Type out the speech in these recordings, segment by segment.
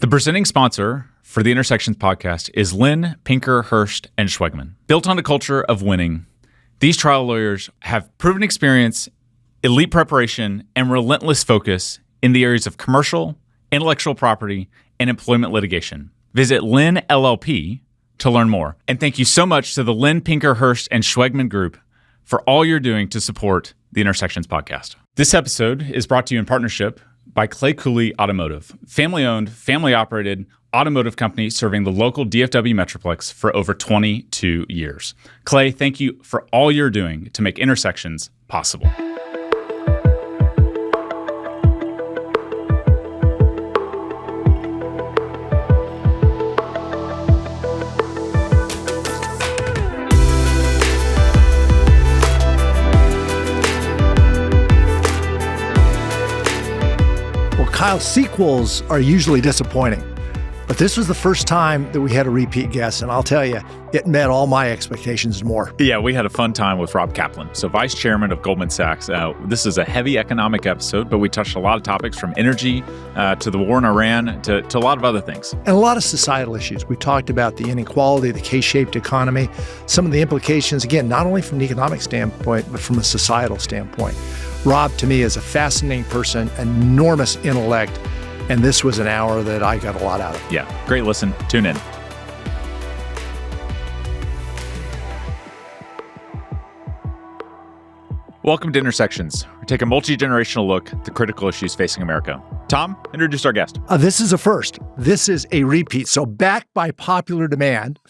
The presenting sponsor for the Intersections podcast is Lynn, Pinker, Hurst, and Schwegman. Built on a culture of winning, these trial lawyers have proven experience, elite preparation, and relentless focus in the areas of commercial, intellectual property, and employment litigation. Visit Lynn LLP to learn more. And thank you so much to the Lynn, Pinker, Hurst, and Schwegman Group for all you're doing to support the Intersections podcast. This episode is brought to you in partnership by Clay Cooley Automotive, family-owned, family-operated automotive company serving the local DFW Metroplex for over 22 years. Clay, thank you for all you're doing to make Intersections possible. Kyle, sequels are usually disappointing, but this was the first time that we had a repeat guest, and I'll tell you, it met all my expectations and more. Yeah, we had a fun time with Rob Kaplan, so Vice Chairman of Goldman Sachs. This is a heavy economic episode, but we touched a lot of topics from energy to the war in Iran to a lot of other things. And a lot of societal issues. We talked about the inequality, the K-shaped economy, some of the implications, again, not only from an economic standpoint, but from a societal standpoint. Rob, to me, is a fascinating person, enormous intellect, and this was an hour that I got a lot out of. Yeah, great listen. Tune in. Welcome to Intersections. We take a multi-generational look at the critical issues facing America. Tom, introduce our guest. This is a first. This is a repeat. So back by popular demand,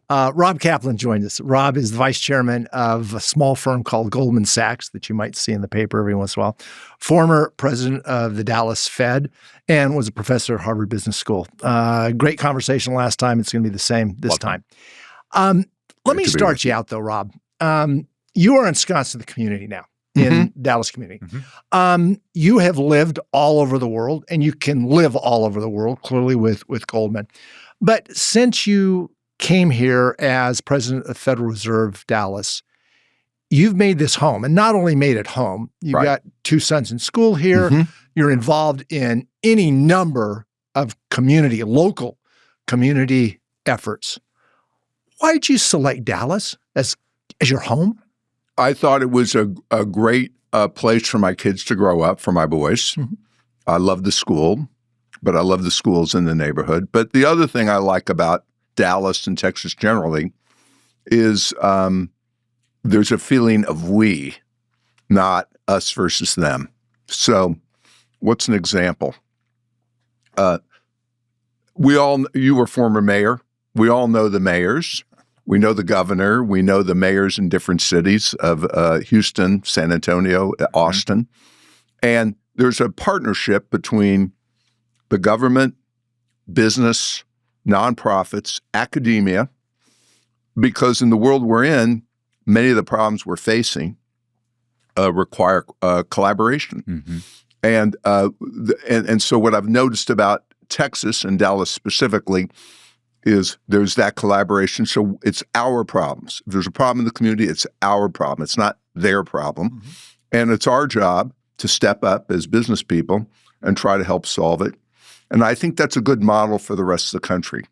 Rob Kaplan joined us. Rob is the vice chairman of a small firm called Goldman Sachs that you might see in the paper every once in a while, former president of the Dallas Fed, and was a professor at Harvard Business School. Great conversation last time. It's going to be the same this time. Let me start you out, though, Rob. You are ensconced in the community now, in Dallas community. You have lived all over the world, and you can live all over the world, clearly with Goldman. But since you came here as president of the Federal Reserve Dallas, you've made this home, and not only made it home, you've got two sons in school here. You're involved in any number of local community efforts. Why did you select Dallas as your home? I thought it was a great place for my kids to grow up, for my boys. I love the school, but I love the schools in the neighborhood. But the other thing I like about Dallas and Texas generally is there's a feeling of we, not us versus them. So what's an example? You were former mayor. We all know the mayors. We know the governor. We know the mayors in different cities of Houston, San Antonio, Austin. And there's a partnership between the government, business, nonprofits, academia, because in the world we're in, many of the problems we're facing require collaboration. And so what I've noticed about Texas and Dallas specifically is there's that collaboration. So it's our problems. If there's a problem in the community, it's our problem. It's not their problem. And it's our job to step up as business people and try to help solve it. And I think that's a good model for the rest of the country.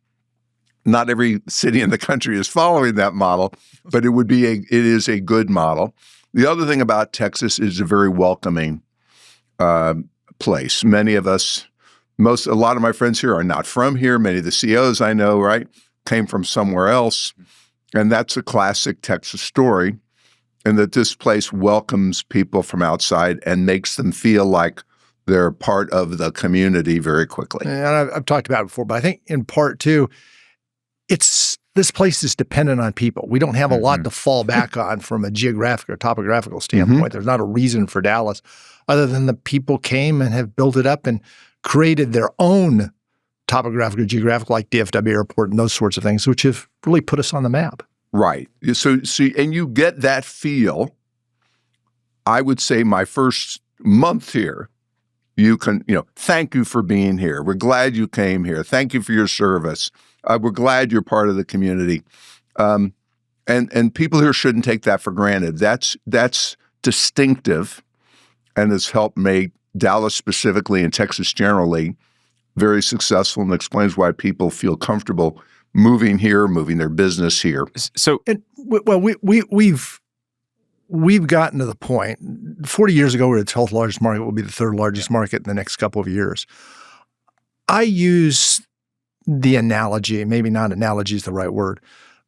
Not every city in the country is following that model, but it is a good model. The other thing about Texas is a very welcoming place. Many of us, a lot of my friends here are not from here. Many of the CEOs I know, came from somewhere else. And that's a classic Texas story, and that this place welcomes people from outside and makes them feel like they're part of the community very quickly. And I've talked about it before, but I think in part too, this place is dependent on people. We don't have a lot to fall back on from a geographic or topographical standpoint. There's not a reason for Dallas other than the people came and have built it up and created their own topographical, geographical, like DFW Airport and those sorts of things, which have really put us on the map. Right. So see, and you get that feel, I would say my first month here, you can, thank you for being here. We're glad you came here. Thank you for your service. We're glad you're part of the community. And people here shouldn't take that for granted. That's distinctive and has helped make Dallas specifically and Texas generally very successful, and explains why people feel comfortable moving here, moving their business here. So, we've gotten to the point. 40 years ago, we were the 12th largest market. Will be the third largest market in the next couple of years. I use the analogy, maybe not analogy is the right word,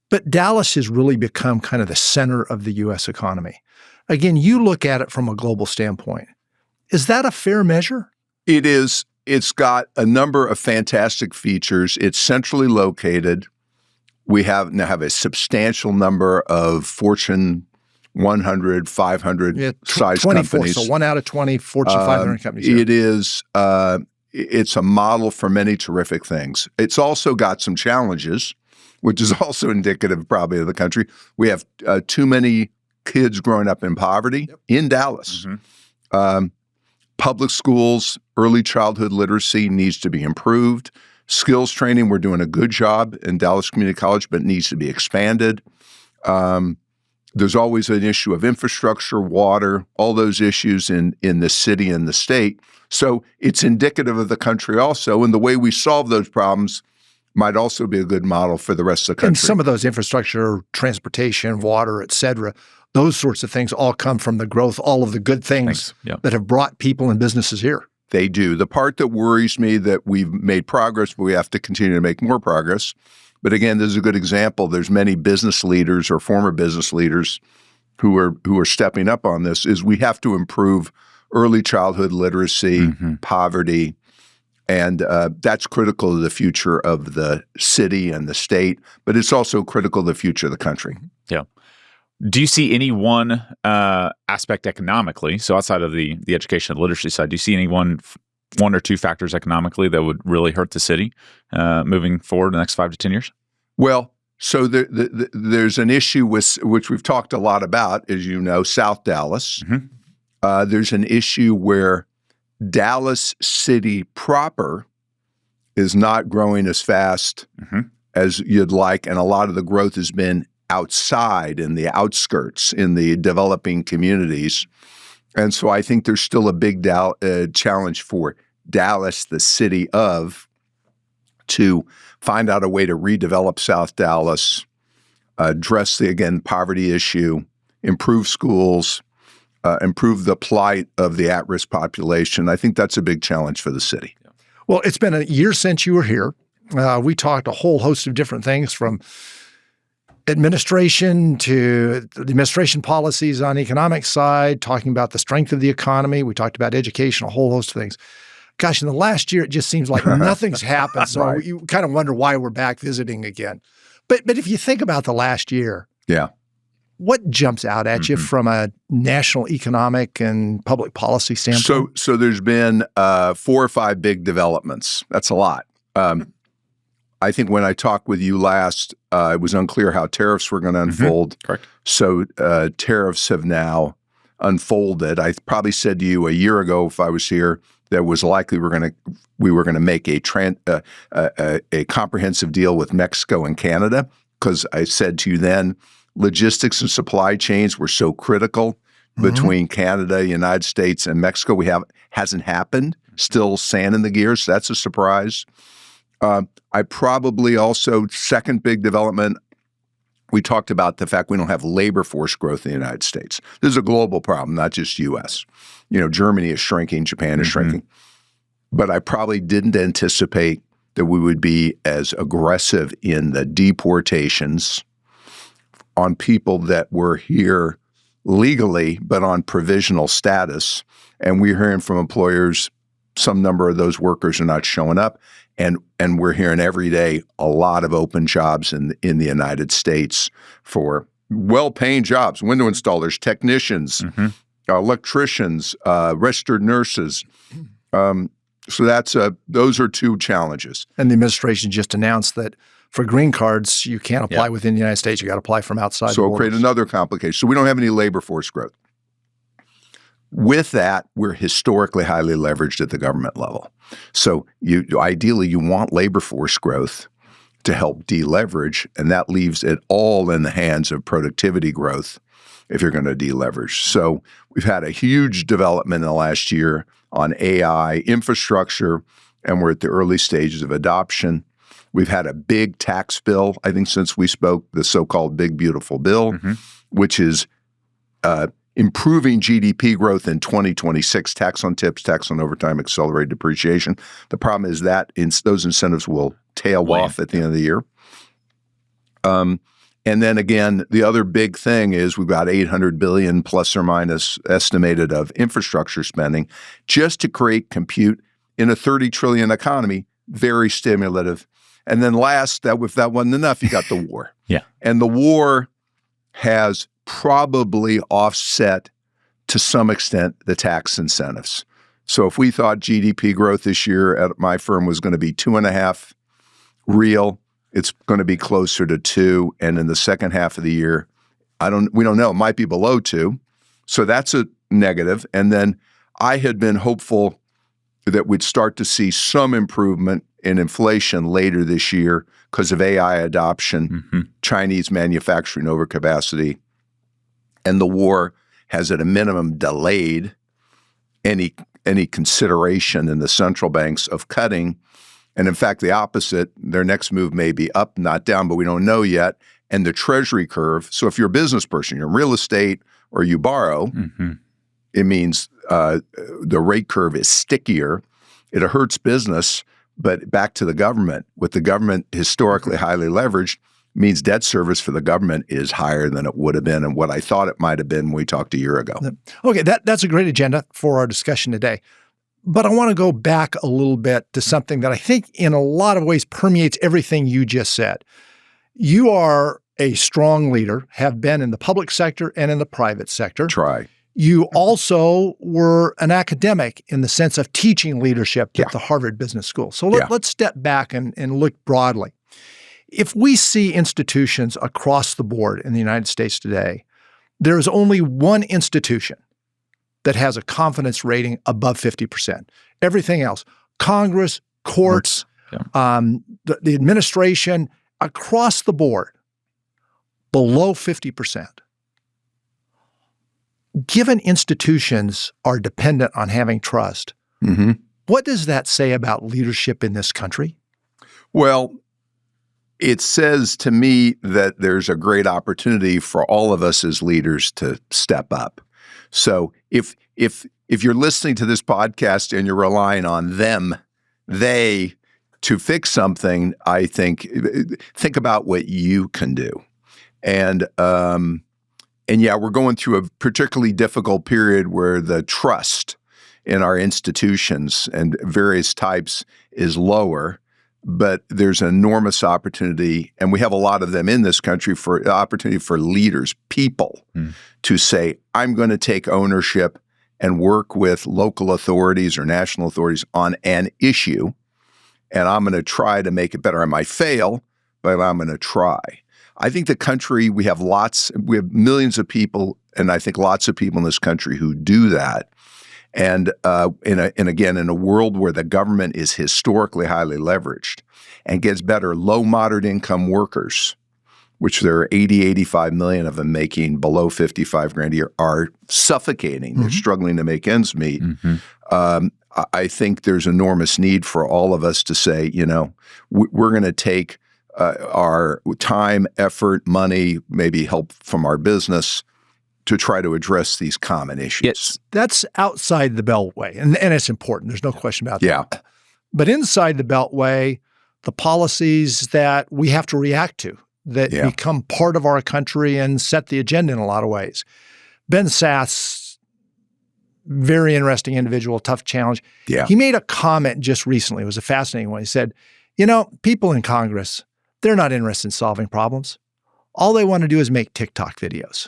but Dallas has really become kind of the center of the U.S. economy. Again, you look at it from a global standpoint. Is that a fair measure? It is. It's got a number of fantastic features. It's centrally located. We now have a substantial number of Fortune 100, 500 size 24, companies. So 1 out of 20 Fortune 500 companies. It is. It's a model for many terrific things. It's also got some challenges, which is also indicative probably of the country. We have too many kids growing up in poverty in Dallas. Public schools, early childhood literacy needs to be improved. Skills training, we're doing a good job in Dallas Community College, but it needs to be expanded. There's always an issue of infrastructure, water, all those issues in the city and the state. So it's indicative of the country also, and the way we solve those problems might also be a good model for the rest of the country. And some of those infrastructure, transportation, water, et cetera, those sorts of things all come from the growth, all of the good things that have brought people and businesses here. They do. The part that worries me that we've made progress, but we have to continue to make more progress. But again, this is a good example. There's many business leaders or former business leaders who are stepping up on this, is we have to improve early childhood literacy, poverty, and that's critical to the future of the city and the state, but it's also critical to the future of the country. Yeah. Do you see any one aspect economically, so outside of the education and literacy side, do you see any one or two factors economically that would really hurt the city moving forward in the next 5 to 10 years? Well, so there's an issue with which we've talked a lot about, as you know, South Dallas. There's an issue where Dallas City proper is not growing as fast as you'd like, and a lot of the growth has been outside in the outskirts, in the developing communities. And so I think there's still a big challenge for Dallas, the city of, to find out a way to redevelop South Dallas, address the, again, poverty issue, improve schools, improve the plight of the at-risk population. I think that's a big challenge for the city. Well, it's been a year since you were here. We talked a whole host of different things, from administration to the administration policies on the economic side, talking about the strength of the economy. We talked about education, a whole host of things. Gosh, in the last year, it just seems like nothing's happened. So you kind of wonder why we're back visiting again. But if you think about the last year, what jumps out at you from a national economic and public policy standpoint? So there's been 4 or 5 big developments. That's a lot. I think when I talked with you last, it was unclear how tariffs were going to unfold. Correct. So tariffs have now unfolded. I probably said to you a year ago, if I was here, that it was likely we were going to make a comprehensive deal with Mexico and Canada, because I said to you then, logistics and supply chains were so critical between Canada, United States, and Mexico. Hasn't happened. Still sand in the gears. That's a surprise. I probably also, second big development, we talked about the fact we don't have labor force growth in the United States. This is a global problem, not just U.S. Germany is shrinking, Japan is shrinking. But I probably didn't anticipate that we would be as aggressive in the deportations on people that were here legally, but on provisional status. And we're hearing from employers, some number of those workers are not showing up. And we're hearing every day a lot of open jobs in the United States for well-paying jobs, window installers, technicians, electricians, registered nurses. So those are 2 challenges. And the administration just announced that for green cards, you can't apply within the United States. You got to apply from outside the borders. So it'll create another complication. So we don't have any labor force growth. With that, we're historically highly leveraged at the government level. So ideally, you want labor force growth to help deleverage, and that leaves it all in the hands of productivity growth if you're going to deleverage. So we've had a huge development in the last year on AI, infrastructure, and we're at the early stages of adoption. We've had a big tax bill, I think, since we spoke, the so-called Big Beautiful Bill, which is improving GDP growth in 2026, tax on tips, tax on overtime, accelerated depreciation. The problem is that those incentives will tail off at the end of the year. And then again, the other big thing is we've got $800 billion plus or minus estimated of infrastructure spending just to create compute in a $30 trillion economy, very stimulative. And then last, if that wasn't enough, you got the war. And the war has probably offset to some extent the tax incentives. So if we thought GDP growth this year at my firm was going to be 2.5 real, it's going to be closer to 2, and in the second half of the year, we don't know. It might be below 2, so that's a negative. And then I had been hopeful that we'd start to see some improvement in inflation later this year because of AI adoption, Chinese manufacturing overcapacity, and the war has at a minimum delayed any consideration in the central banks of cutting. And in fact, the opposite, their next move may be up, not down, but we don't know yet. And the treasury curve, so if you're a business person, you're in real estate or you borrow, it means the rate curve is stickier. It hurts business, but back to the government. With the government historically highly leveraged, means debt service for the government is higher than it would have been and what I thought it might have been when we talked a year ago. Okay, that's a great agenda for our discussion today. But I want to go back a little bit to something that I think in a lot of ways permeates everything you just said. You are a strong leader, have been in the public sector and in the private sector. Try. You also were an academic in the sense of teaching leadership at the Harvard Business School. So let's step back and look broadly. If we see institutions across the board in the United States today, there is only one institution that has a confidence rating above 50%. Everything else, Congress, courts, the administration, across the board, below 50%. Given institutions are dependent on having trust, what does that say about leadership in this country? Well, it says to me that there's a great opportunity for all of us as leaders to step up. So if you're listening to this podcast and you're relying on they to fix something, I think about what you can do. And yeah, we're going through a particularly difficult period where the trust in our institutions and various types is lower. But there's an enormous opportunity, and we have a lot of them in this country, for opportunity for leaders, people, to say, I'm going to take ownership and work with local authorities or national authorities on an issue, and I'm going to try to make it better. I might fail, but I'm going to try. I think the country, we have millions of people, and I think lots of people in this country who do that. And again, in a world where the government is historically highly leveraged and gets better, low, moderate income workers, which there are 85 million of them making below 55 grand a year, are suffocating. They're struggling to make ends meet. I think there's enormous need for all of us to say, we're going to take our time, effort, money, maybe help from our business to try to address these common issues. Yes. That's outside the Beltway, and it's important. There's no question about that. But inside the Beltway, the policies that we have to react to, that become part of our country and set the agenda in a lot of ways. Ben Sass, very interesting individual, tough challenge. He made a comment just recently. It was a fascinating one. He said, people in Congress, they're not interested in solving problems. All they want to do is make TikTok videos.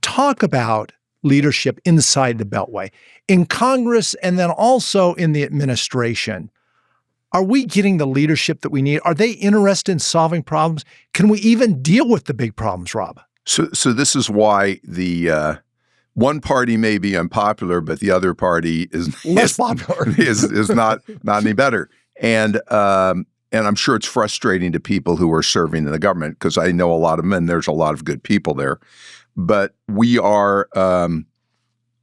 Talk about leadership inside the Beltway, in Congress and then also in the administration. Are we getting the leadership that we need? Are they interested in solving problems? Can we even deal with the big problems, Rob? So this is why the one party may be unpopular, but the other party is less popular, is not any better. And I'm sure it's frustrating to people who are serving in the government, because I know a lot of them, and there's a lot of good people there. But we are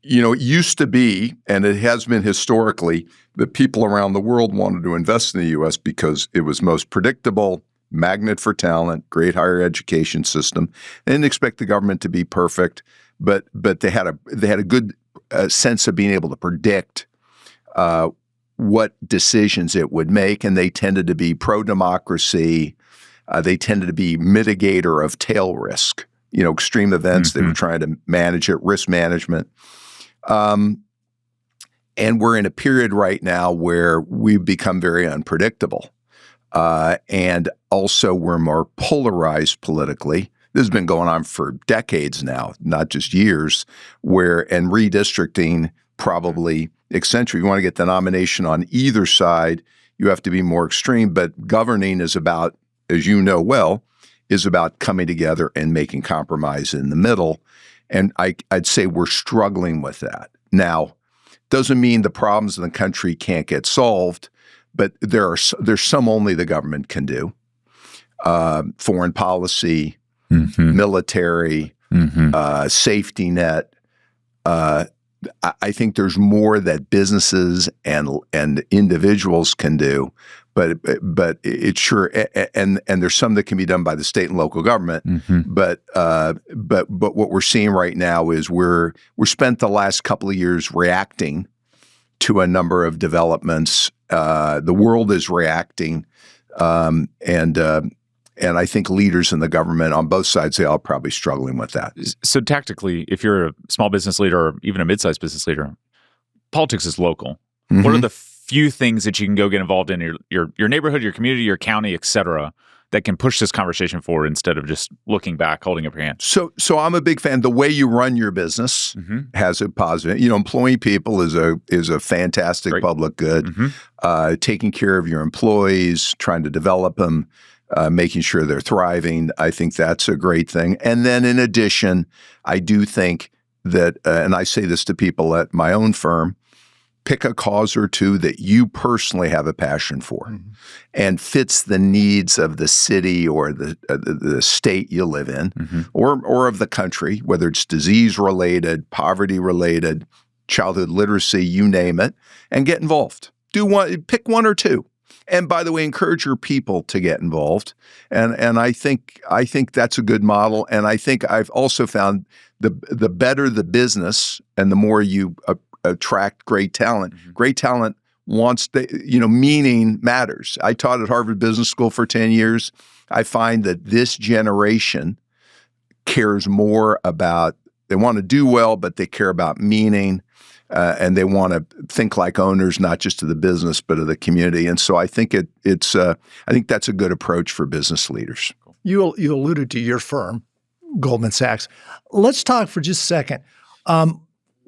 it used to be, and it has been historically, that people around the world wanted to invest in the U.S. because it was most predictable, magnet for talent, great higher education system. They didn't expect the government to be perfect, but they had a good sense of being able to predict what decisions it would make, and they tended to be pro-democracy. They tended to be mitigator of tail risk, extreme events. They were trying to manage it, risk management. And we're in a period right now where we've become very unpredictable. And also we're more polarized politically. This has been going on for decades now, not just years, and redistricting probably eccentric. You want to get the nomination on either side, you have to be more extreme. But governing is about, as you know well, is about coming together and making compromise in the middle. And I'd say we're struggling with that. Now, doesn't mean the problems in the country can't get solved, but there's some only the government can do. Foreign policy, military, safety net. I think there's more that businesses and individuals can do, but it's sure, and there's some that can be done by the state and local government. But what we're seeing right now is we're spent the last couple of years reacting to a number of developments. The world is reacting, and I think leaders in the government on both sides, they all probably struggling with that. So tactically, if you're a small business leader or even a mid-sized business leader, politics is local. What are the few things that you can go get involved in your neighborhood, your community, your county, et cetera, that can push this conversation forward instead of just looking back, holding up your hand? So I'm a big fan. The way you run your business has a positive. Employing people is a fantastic public good. Taking care of your employees, trying to develop them, making sure they're thriving. I think that's a great thing. And then in addition, I do think that, and I say this to people at my own firm, pick a cause or two that you personally have a passion for and fits the needs of the city or the state you live in or of the country, whether it's disease-related, poverty-related, childhood literacy, you name it, and get involved. Pick one or two. And by the way, encourage your people to get involved. And I think that's a good model. And I think I've also found the better the business and the more you attract great talent. Great talent wants meaning matters. I taught at Harvard Business School for 10 years. I find that this generation cares more about, they want to do well, but they care about meaning. And they want to think like owners, not just of the business, but of the community. And so I think I think that's a good approach for business leaders. You alluded to your firm, Goldman Sachs. Let's talk for just a second.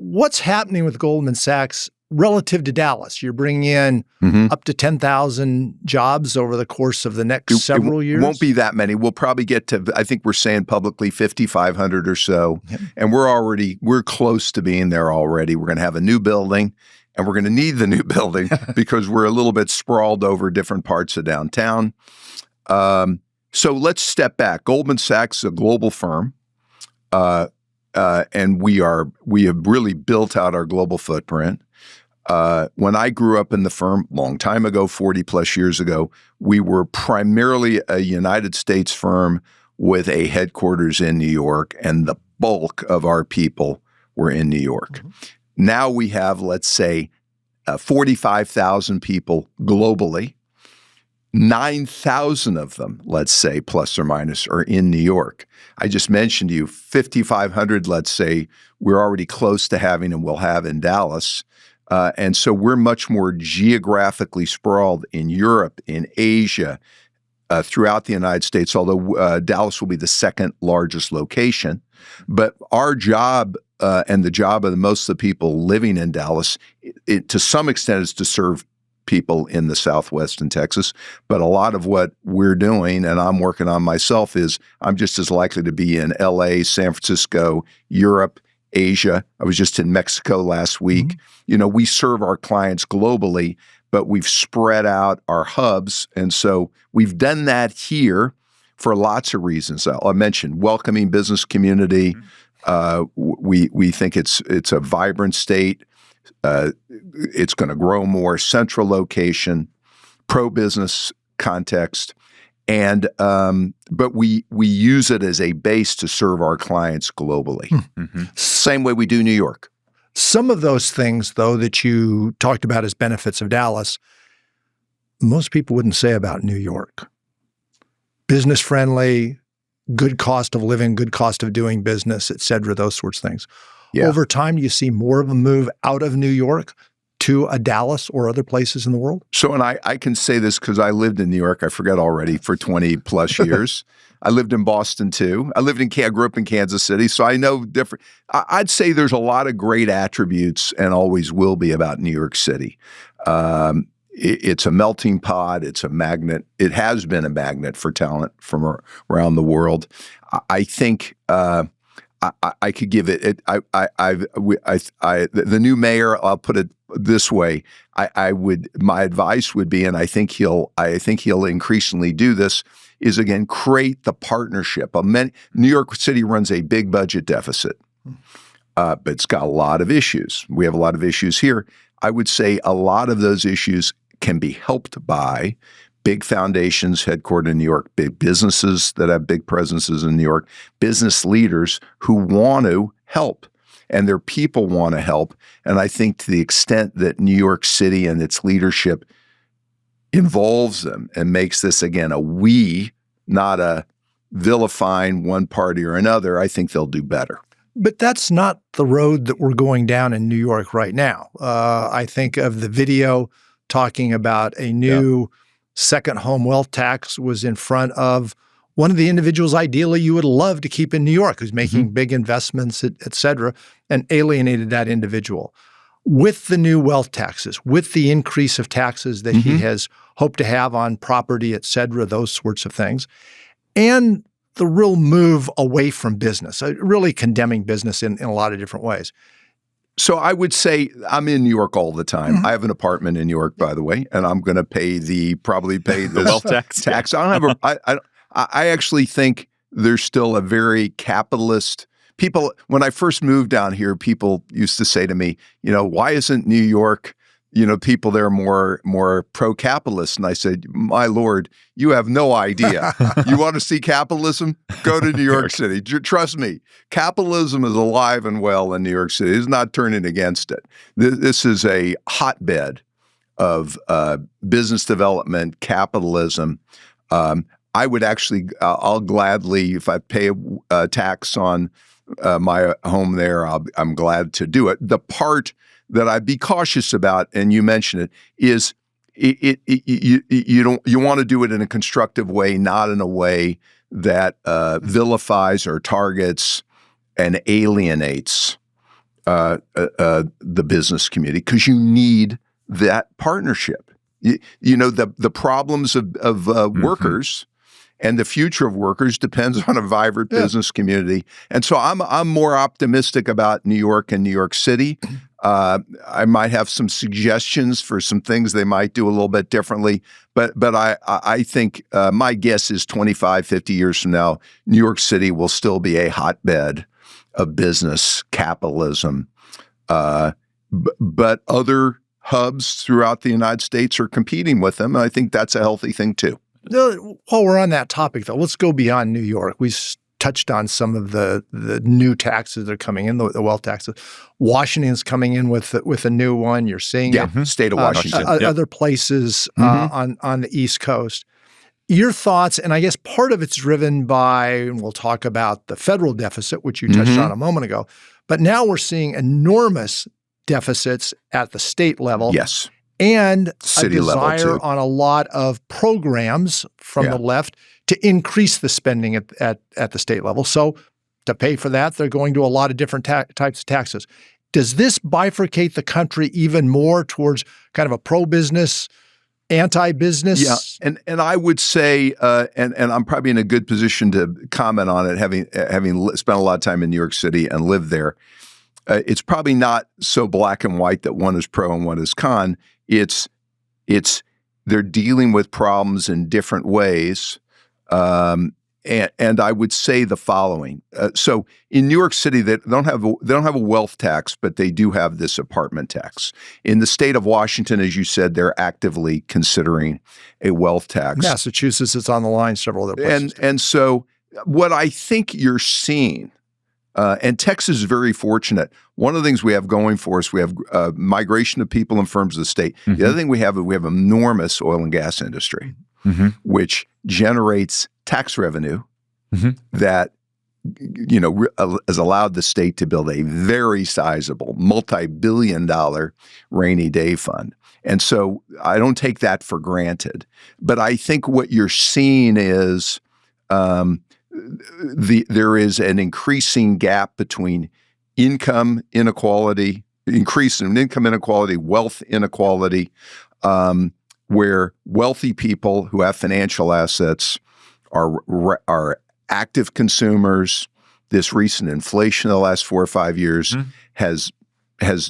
What's happening with Goldman Sachs relative to Dallas? You're bringing in up to 10,000 jobs over the course of the next several years? It won't be that many. We'll probably get to, I think we're saying publicly 5,500 or so. And we're close to being there already. We're going to have a new building, and we're going to need the new building because we're a little bit sprawled over different parts of downtown. So let's step back. Goldman Sachs is a global firm. And we have really built out our global footprint. When I grew up in the firm, long time ago, 40 plus years ago, we were primarily a United States firm with a headquarters in New York, and the bulk of our people were in New York. Now we have, let's say, 45,000 people globally. 9,000 of them, let's say, plus or minus, are in New York. I just mentioned to you 5,500, let's say, we're already close to having and will have in Dallas. And so we're much more geographically sprawled in Europe, in Asia, throughout the United States, although Dallas will be the second largest location. But our job and the job of most of the people living in Dallas, to some extent, is to serve people in the Southwest and Texas. But a lot of what we're doing, and I'm working on myself, is I'm just as likely to be in LA, San Francisco, Europe, Asia. I was just in Mexico last week. We serve our clients globally, but we've spread out our hubs. And so we've done that here for lots of reasons. I'll mention welcoming business community, We think it's a vibrant state. It's going to grow more, central location, pro-business context, and but we use it as a base to serve our clients globally. Mm-hmm. Same way we do New York. Some of those things, though, that you talked about as benefits of Dallas, most people wouldn't say about New York. Business friendly, good cost of living, good cost of doing business, et cetera, those sorts of things. Yeah. Over time, do you see more of a move out of New York to a Dallas or other places in the world? So, and I can say this because I lived in New York, I forget already, for 20 plus years. I lived in Boston too. I grew up in Kansas City, so I know different. I'd say there's a lot of great attributes and always will be about New York City. It's a melting pot. It's a magnet. It has been a magnet for talent from around the world. I think I could give it. The new mayor. I'll put it this way. My advice would be, and I think he'll increasingly do this, is again create the partnership. New York City runs a big budget deficit, but it's got a lot of issues. We have a lot of issues here. I would say a lot of those issues can be helped by big foundations headquartered in New York, big businesses that have big presences in New York, business leaders who want to help, and their people want to help. And I think to the extent that New York City and its leadership involves them and makes this, again, a we, not a vilifying one party or another, I think they'll do better. But that's not the road that we're going down in New York right now. I think of the video talking about a new second home wealth tax was in front of one of the individuals ideally you would love to keep in New York, who's making big investments, et cetera, and alienated that individual. With the new wealth taxes, with the increase of taxes that he has hoped to have on property, et cetera, those sorts of things, and the real move away from business, really condemning business in a lot of different ways. So I would say I'm in New York all the time. I have an apartment in New York, by the way, and I'm going to probably pay the wealth tax. I actually think there's still a very capitalist. People, when I first moved down here, people used to say to me, why isn't New York, people there more pro-capitalist? And I said, my Lord, you have no idea. You want to see capitalism? Go to New York City. Trust me, capitalism is alive and well in New York City. It's not turning against it. This is a hotbed of business development, capitalism. I would actually, I'll gladly, if I pay a tax on my home there, I'm glad to do it. The part that I'd be cautious about, and you mentioned it, is you want to do it in a constructive way, not in a way that vilifies or targets and alienates the business community, because you need that partnership. The problems of workers and the future of workers depends on a vibrant business community. And so I'm more optimistic about New York and New York City. I might have some suggestions for some things they might do a little bit differently, but I think my guess is 25, 50 years from now, New York City will still be a hotbed of business capitalism. But other hubs throughout the United States are competing with them, and I think that's a healthy thing too. While we're on that topic, though, let's go beyond New York. We touched on some of the new taxes that are coming in, the wealth taxes. Washington's coming in with a new one. You're seeing it. State of Washington. Other places on the East Coast. Your thoughts, and I guess part of it's driven by, and we'll talk about the federal deficit, which you touched on a moment ago, but now we're seeing enormous deficits at the state level. Yes. And City a desire level too. On a lot of programs from the left to increase the spending at the state level. So to pay for that, they're going to a lot of different types of taxes. Does this bifurcate the country even more towards kind of a pro-business, anti-business? Yeah, and I would say, and I'm probably in a good position to comment on it, having spent a lot of time in New York City and lived there. It's probably not so black and white that one is pro and one is con. It's they're dealing with problems in different ways. And I would say the following. So in New York City, they don't have a wealth tax, but they do have this apartment tax. In the state of Washington, as you said, they're actively considering a wealth tax. Massachusetts, it's on the line, several other places. And so what I think you're seeing, and Texas is very fortunate. One of the things we have going for us, we have migration of people and firms of the state. Mm-hmm. The other thing we have enormous oil and gas industry, mm-hmm. which generates tax revenue mm-hmm. that has allowed the state to build a very sizable, multi-billion-dollar rainy day fund. And so I don't take that for granted. But I think what you're seeing is there is an increasing gap between income inequality, increase in income inequality, wealth inequality, where wealthy people who have financial assets are active consumers. This recent inflation in the last 4 or 5 years mm-hmm. has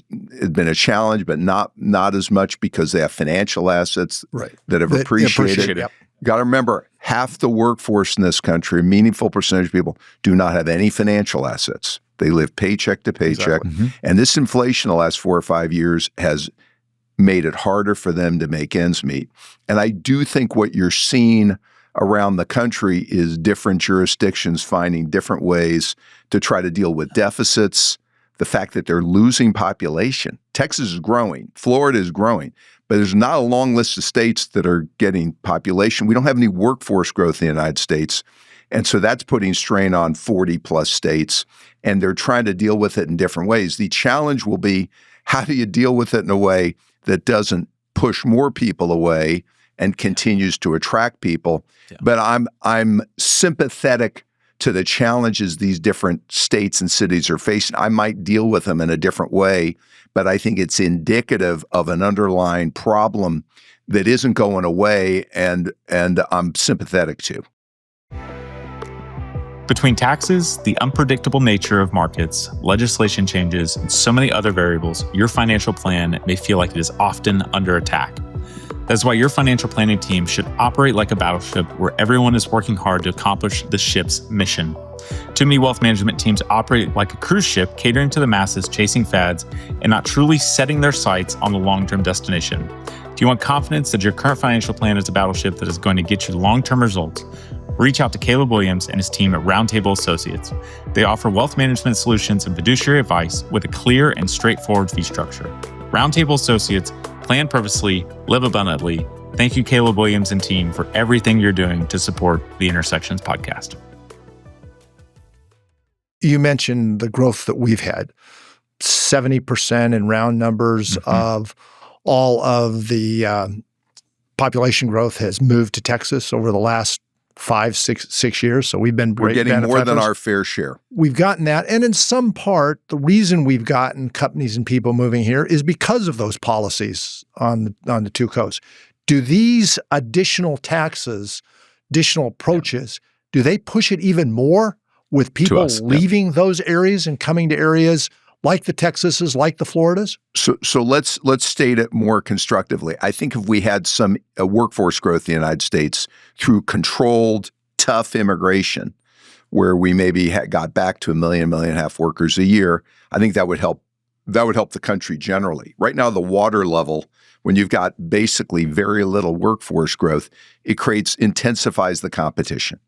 been a challenge, but not as much because they have financial assets that have appreciated. Yep. Got to remember, half the workforce in this country, a meaningful percentage of people, do not have any financial assets. They live paycheck to paycheck. Exactly. Mm-hmm. And this inflation in the last 4 or 5 years has made it harder for them to make ends meet. And I do think what you're seeing around the country is different jurisdictions finding different ways to try to deal with deficits, the fact that they're losing population. Texas is growing. Florida is growing. But there's not a long list of states that are getting population. We don't have any workforce growth in the United States. And so that's putting strain on 40-plus states. And they're trying to deal with it in different ways. The challenge will be, how do you deal with it in a way that doesn't push more people away and continues to attract people? Yeah. But I'm sympathetic to the challenges these different states and cities are facing. I might deal with them in a different way, but I think it's indicative of an underlying problem that isn't going away, and I'm sympathetic to. Between taxes, the unpredictable nature of markets, legislation changes, and so many other variables, your financial plan may feel like it is often under attack. That's why your financial planning team should operate like a battleship where everyone is working hard to accomplish the ship's mission. Too many wealth management teams operate like a cruise ship, catering to the masses, chasing fads, and not truly setting their sights on the long-term destination. If you want confidence that your current financial plan is a battleship that is going to get you long-term results, reach out to Caleb Williams and his team at Roundtable Associates. They offer wealth management solutions and fiduciary advice with a clear and straightforward fee structure. Roundtable Associates, plan purposely, live abundantly. Thank you, Caleb Williams and team, for everything you're doing to support the Intersections podcast. You mentioned the growth that we've had. 70% in round numbers mm-hmm. of all of the population growth has moved to Texas over the last 6 years. So we've been great. We're getting more than our fair share. We've gotten that. And in some part, the reason we've gotten companies and people moving here is because of those policies on the two coasts. Do these additional taxes, additional approaches, do they push it even more with people leaving those areas and coming to areas like the Texases, like the Floridas? So let's state it more constructively. I think if we had some workforce growth in the United States through controlled, tough immigration, where we maybe got back to 1.5 million workers a year, I think that would help. That would help the country generally. Right now, the water level, when you've got basically very little workforce growth, it intensifies the competition.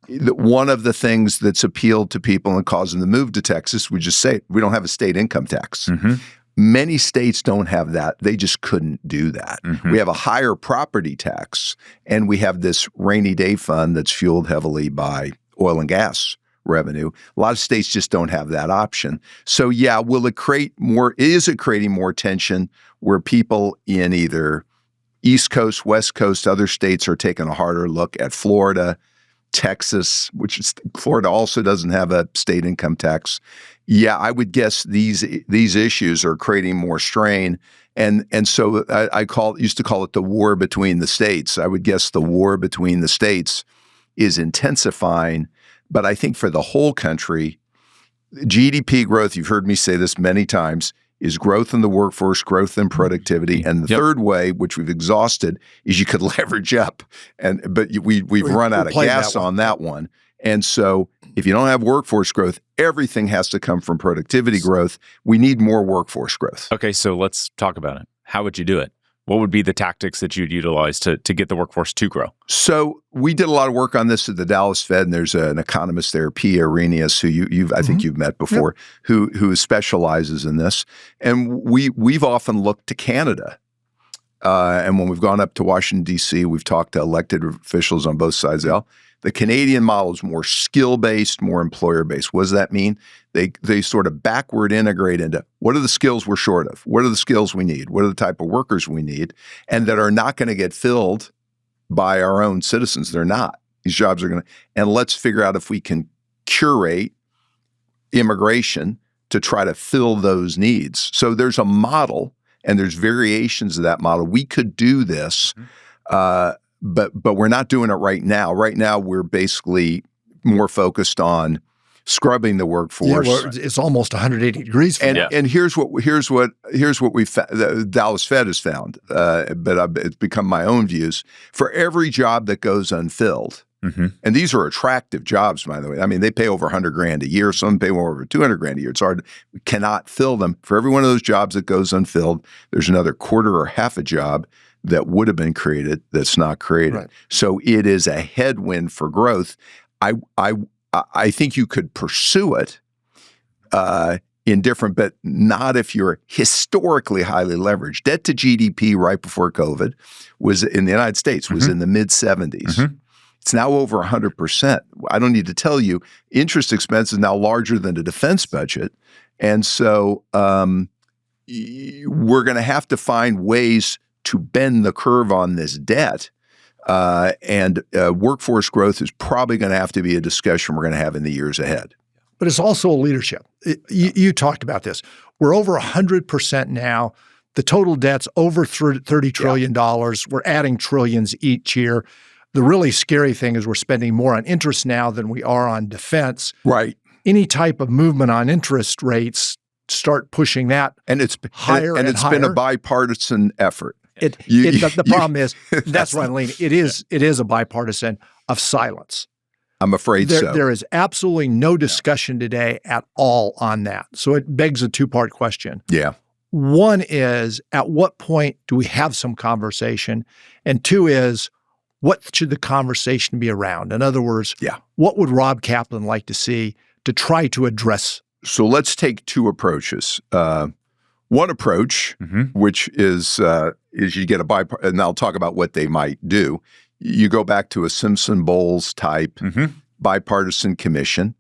One of the things that's appealed to people and caused them to move to Texas, we just say, we don't have a state income tax. Mm-hmm. Many states don't have that. They just couldn't do that. Mm-hmm. We have a higher property tax, and we have this rainy day fund that's fueled heavily by oil and gas revenue. A lot of states just don't have that option. So yeah, is it creating more tension where people in either East Coast, West Coast, other states are taking a harder look at Florida, Texas, Florida also doesn't have a state income tax. Yeah, I would guess these issues are creating more strain, and so I used to call it the war between the states. I would guess the war between the states is intensifying, but I think for the whole country, GDP growth, you've heard me say this many times, is growth in the workforce, growth in productivity. And the third way, which we've exhausted, is you could leverage up. But we've run out of gas on that one. And so if you don't have workforce growth, everything has to come from productivity growth. We need more workforce growth. Okay, so let's talk about it. How would you do it? What would be the tactics that you'd utilize to get the workforce to grow? So we did a lot of work on this at the Dallas Fed, and there's an economist there, P. Arrhenius, who I think you've met before, who specializes in this. And we've often looked to Canada. And when we've gone up to Washington, D.C., we've talked to elected officials on both sides of the aisle. The Canadian model is more skill-based, more employer-based. What does that mean? They sort of backward integrate into what are the skills we're short of? What are the skills we need? What are the type of workers we need? And that are not going to get filled by our own citizens. They're not. These jobs are going to, and let's figure out if we can curate immigration to try to fill those needs. So there's a model, and there's variations of that model. We could do this, but we're not doing it right now. Right now, we're basically more focused on scrubbing the workforce. Yeah, well, it's almost 180 degrees. And here's what we the Dallas Fed has found. But it's become my own views. For every job that goes unfilled, and these are attractive jobs, by the way. I mean, they pay over $100,000 a year. Some pay over $200,000 a year. It's hard. We cannot fill them. For every one of those jobs that goes unfilled, there's another quarter or half a job that would have been created that's not created. Right. So it is a headwind for growth. I think you could pursue it in different, but not if you're historically highly leveraged. Debt to GDP right before COVID was in the United States was in the mid 70s. It's now over 100%. I don't need to tell you, interest expense is now larger than the defense budget. And so we're going to have to find ways to bend the curve on this debt. And workforce growth is probably going to have to be a discussion we're going to have in the years ahead. But it's also a leadership. You talked about this. We're over 100% now. The total debt's over $30 trillion. We're adding trillions each year. The really scary thing is we're spending more on interest now than we are on defense. Right. Any type of movement on interest rates start pushing that higher and it's higher. Been a bipartisan effort. The problem is, that's why I'm leaning. It is a bipartisan of silence. I'm afraid so. There is absolutely no discussion today at all on that. So it begs a two-part question. Yeah. One is, at what point do we have some conversation? And two is, what should the conversation be around? In other words, what would Rob Kaplan like to see to try to address? So let's take two approaches. One approach, which is you get and I'll talk about what they might do. You go back to a Simpson-Bowles type bipartisan commission.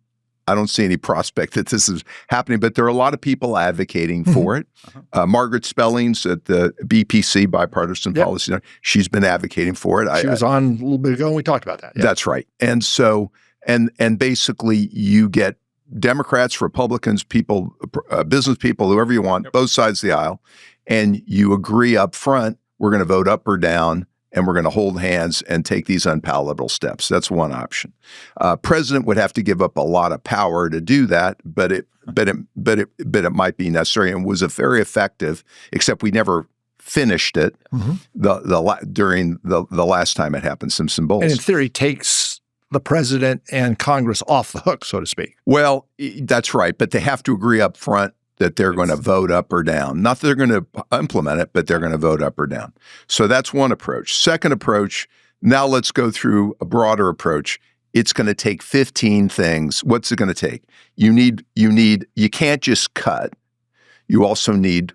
I don't see any prospect that this is happening, but there are a lot of people advocating for it. Margaret Spellings at the BPC, Bipartisan Policy Center, she's been advocating for it. She was on a little bit ago and we talked about that. That's right. And so, and basically you get Democrats, Republicans, people, business people, whoever you want, both sides of the aisle, and you agree up front, we're going to vote up or down, and we're going to hold hands and take these unpalatable steps. That's one option. President would have to give up a lot of power to do that, but it might be necessary, and was very effective. Except we never finished it during the last time it happened, Simpson-Bowles. And in theory, takes the president and Congress off the hook, so to speak. Well, that's right, but they have to agree up front that they're going to vote up or down. Not that they're going to implement it, but they're going to vote up or down. So that's one approach. Second approach, now let's go through a broader approach. It's going to take 15 things. What's it going to take? You can't just cut. You also need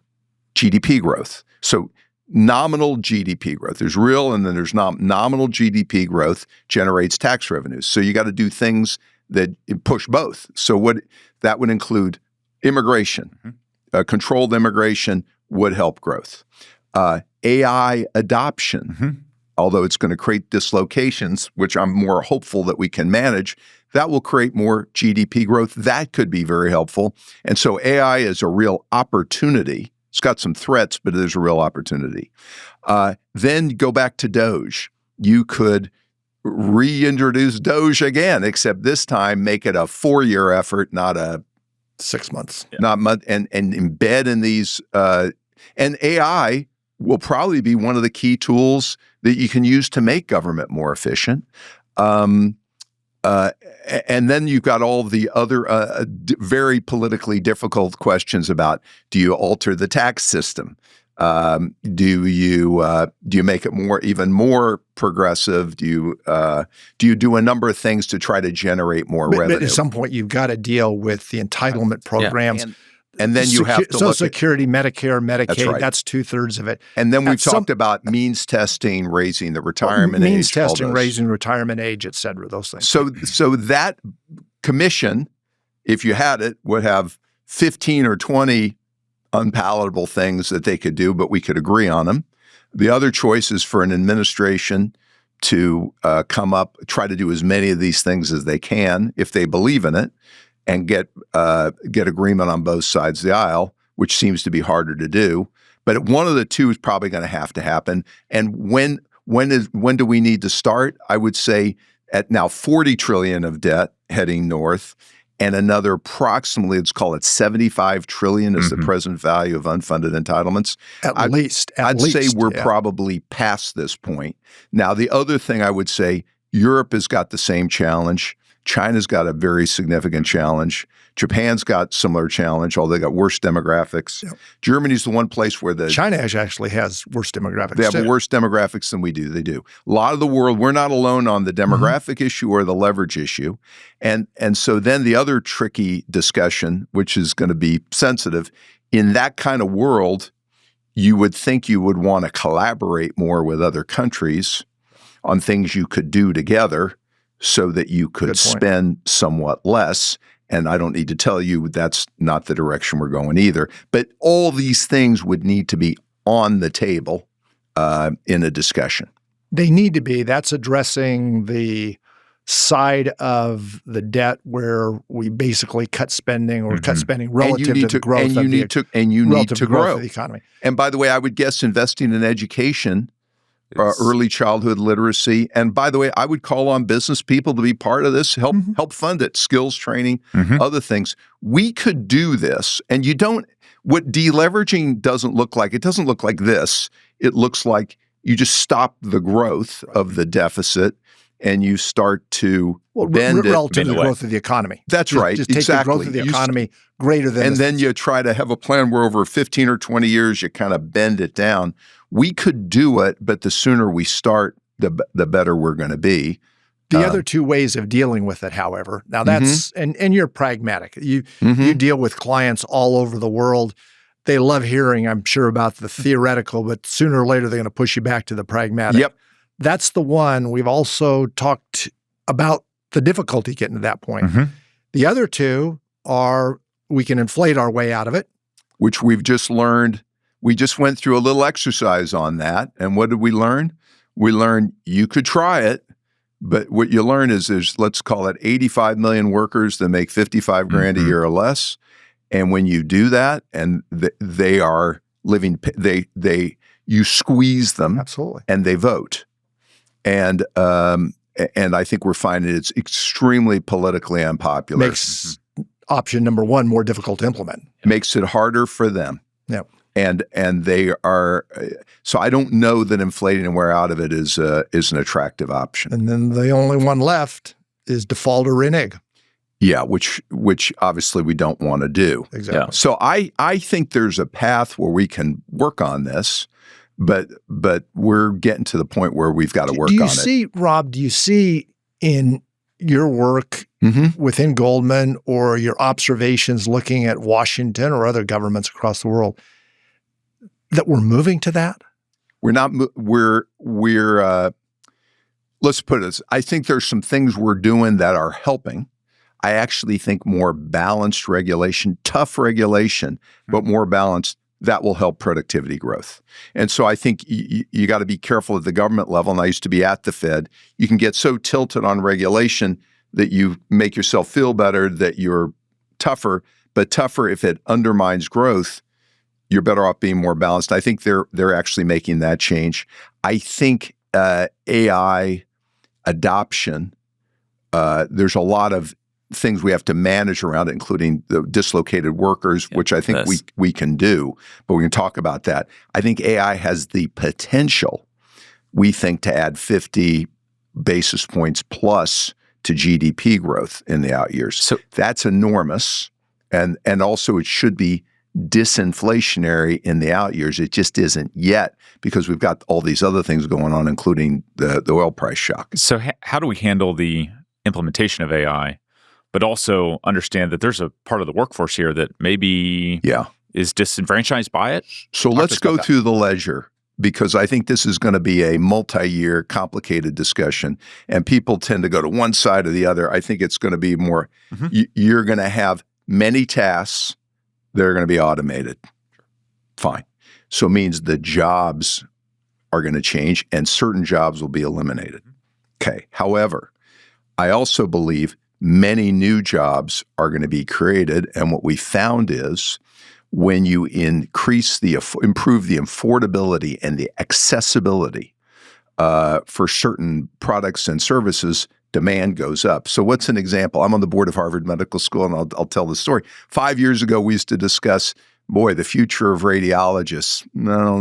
GDP growth. So nominal GDP growth. There's real and then there's nominal GDP growth generates tax revenues. So you got to do things that push both. So what that would include immigration. Controlled immigration would help growth. AI adoption, although it's going to create dislocations, which I'm more hopeful that we can manage, that will create more GDP growth. That could be very helpful. And so AI is a real opportunity. It's got some threats, but there's a real opportunity. Then go back to DOGE. You could reintroduce DOGE again, except this time make it a 4-year effort, not a 6 months. not month, and embed in these. And AI will probably be one of the key tools that you can use to make government more efficient. And then you've got all the other very politically difficult questions about: do you alter the tax system? Do you make it even more progressive? Do you do a number of things to try to generate more revenue? But at some point, you've got to deal with the entitlement programs. And then you have to Social look Security, Medicare, Medicaid. That's That's right. 2/3 of it. And then we've talked about means testing, raising the retirement age. Means all testing, those. raising retirement age, et cetera, those things. So that commission, if you had it, would have 15 or 20 unpalatable things that they could do, but we could agree on them. The other choice is for an administration to try to do as many of these things as they can if they believe in it, and get agreement on both sides of the aisle, which seems to be harder to do. But one of the two is probably going to have to happen. And when do we need to start? I would say at now 40 trillion of debt heading north, and another approximately, let's call it 75 trillion is the present value of unfunded entitlements. I'd say we're probably past this point. Now, the other thing I would say, Europe has got the same challenge. China's got a very significant challenge. Japan's got similar challenge, although they got worse demographics. Yep. Germany's the one place where China actually has worse demographics. They have worse demographics than we do. They do. A lot of the world, we're not alone on the demographic issue or the leverage issue. And so then the other tricky discussion, which is going to be sensitive, in that kind of world, you would think you would want to collaborate more with other countries on things you could do together, so that you could spend somewhat less. And I don't need to tell you that's not the direction we're going either. But all these things would need to be on the table in a discussion. They need to be. That's addressing the side of the debt where we basically cut spending or cut spending relative to the growth of the economy. And by the way, I would guess investing in education, early childhood literacy. And by the way, I would call on business people to be part of this, help fund it, skills training, other things. We could do this. And what deleveraging doesn't look like, it doesn't look like this. It looks like you just stop the growth of the deficit and you start to bend it. Relative to the growth of the economy. That's right. Just take the growth of the economy greater than And then you try to have a plan where over 15 or 20 years, you kind of bend it down. We could do it, but the sooner we start, the better we're going to be. The other two ways of dealing with it, however, now that's, and you're pragmatic. You deal with clients all over the world. They love hearing, I'm sure, about the theoretical, but sooner or later, they're going to push you back to the pragmatic. Yep. That's the one. We've also talked about the difficulty getting to that point. The other two are we can inflate our way out of it. Which we've just learned. We just went through a little exercise on that. And what did we learn? We learned you could try it, but what you learn is there's, let's call it 85 million workers that make 55 grand a year or less. And when you do that and they are living, you squeeze them. Absolutely. And they vote. And I think we're finding it's extremely politically unpopular. Makes option number one more difficult to implement. Makes it harder for them. Yeah. And they are, so I don't know that inflating and wear out of it is an attractive option. And then the only one left is default or renege. Yeah, which obviously we don't want to do. Exactly. Yeah. So I think there's a path where we can work on this, but we're getting to the point where we've got to work on it. Rob, do you see in your work within Goldman or your observations looking at Washington or other governments across the world that we're moving to that? We're not. Let's put it this. I think there's some things we're doing that are helping. I actually think more balanced regulation, tough regulation, but more balanced, that will help productivity growth. And so I think you got to be careful at the government level. And I used to be at the Fed. You can get so tilted on regulation that you make yourself feel better that you're tougher, but tougher if it undermines growth. You're better off being more balanced. I think they're actually making that change. I think AI adoption, there's a lot of things we have to manage around it, including the dislocated workers, which I think we can do, but we can talk about that. I think AI has the potential, we think, to add 50 basis points plus to GDP growth in the out years. So that's enormous. And also it should be disinflationary in the out years. It just isn't yet because we've got all these other things going on, including the oil price shock. So how do we handle the implementation of AI, but also understand that there's a part of the workforce here that maybe is disenfranchised by it? So let's go through the ledger, because I think this is going to be a multi-year, complicated discussion, and people tend to go to one side or the other. I think it's going to be more, you're going to have many tasks that are going to be automated. Fine. So it means the jobs are going to change and certain jobs will be eliminated. Okay. However, I also believe many new jobs are going to be created. And what we found is when you improve the affordability and the accessibility for certain products and services, demand goes up. So what's an example? I'm on the board of Harvard Medical School, and I'll tell the story. 5 years ago, we used to discuss, the future of radiologists.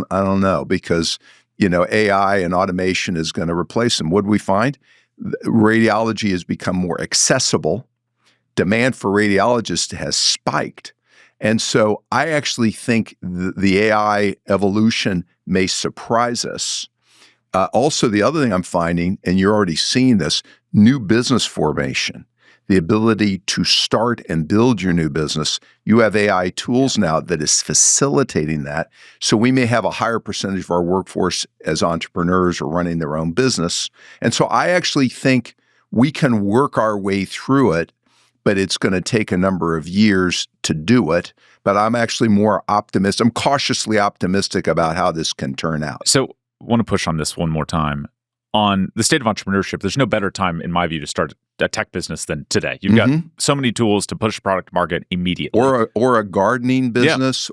I don't know, because AI and automation is going to replace them. What did we find? Radiology has become more accessible. Demand for radiologists has spiked. And so I actually think the AI evolution may surprise us. Also, the other thing I'm finding, and you're already seeing this, new business formation, the ability to start and build your new business. You have AI tools now that is facilitating that. So we may have a higher percentage of our workforce as entrepreneurs or running their own business. And so I actually think we can work our way through it, but it's going to take a number of years to do it. But I'm actually more optimistic. I'm cautiously optimistic about how this can turn out. So I want to push on this one more time. On the state of entrepreneurship, there's no better time, in my view, to start a tech business than today. You've got so many tools to push a product to market immediately. Or a gardening business,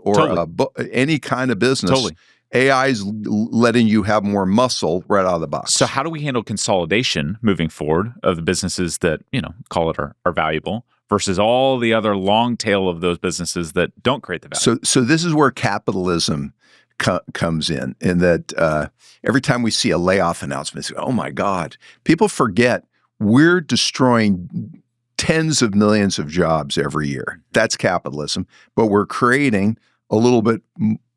any kind of business. Totally. AI is letting you have more muscle right out of the box. So how do we handle consolidation moving forward of the businesses that, call it are valuable versus all the other long tail of those businesses that don't create the value? So this is where capitalism comes in that every time we see a layoff announcement, oh my God, people forget we're destroying tens of millions of jobs every year. That's capitalism. But we're creating a little bit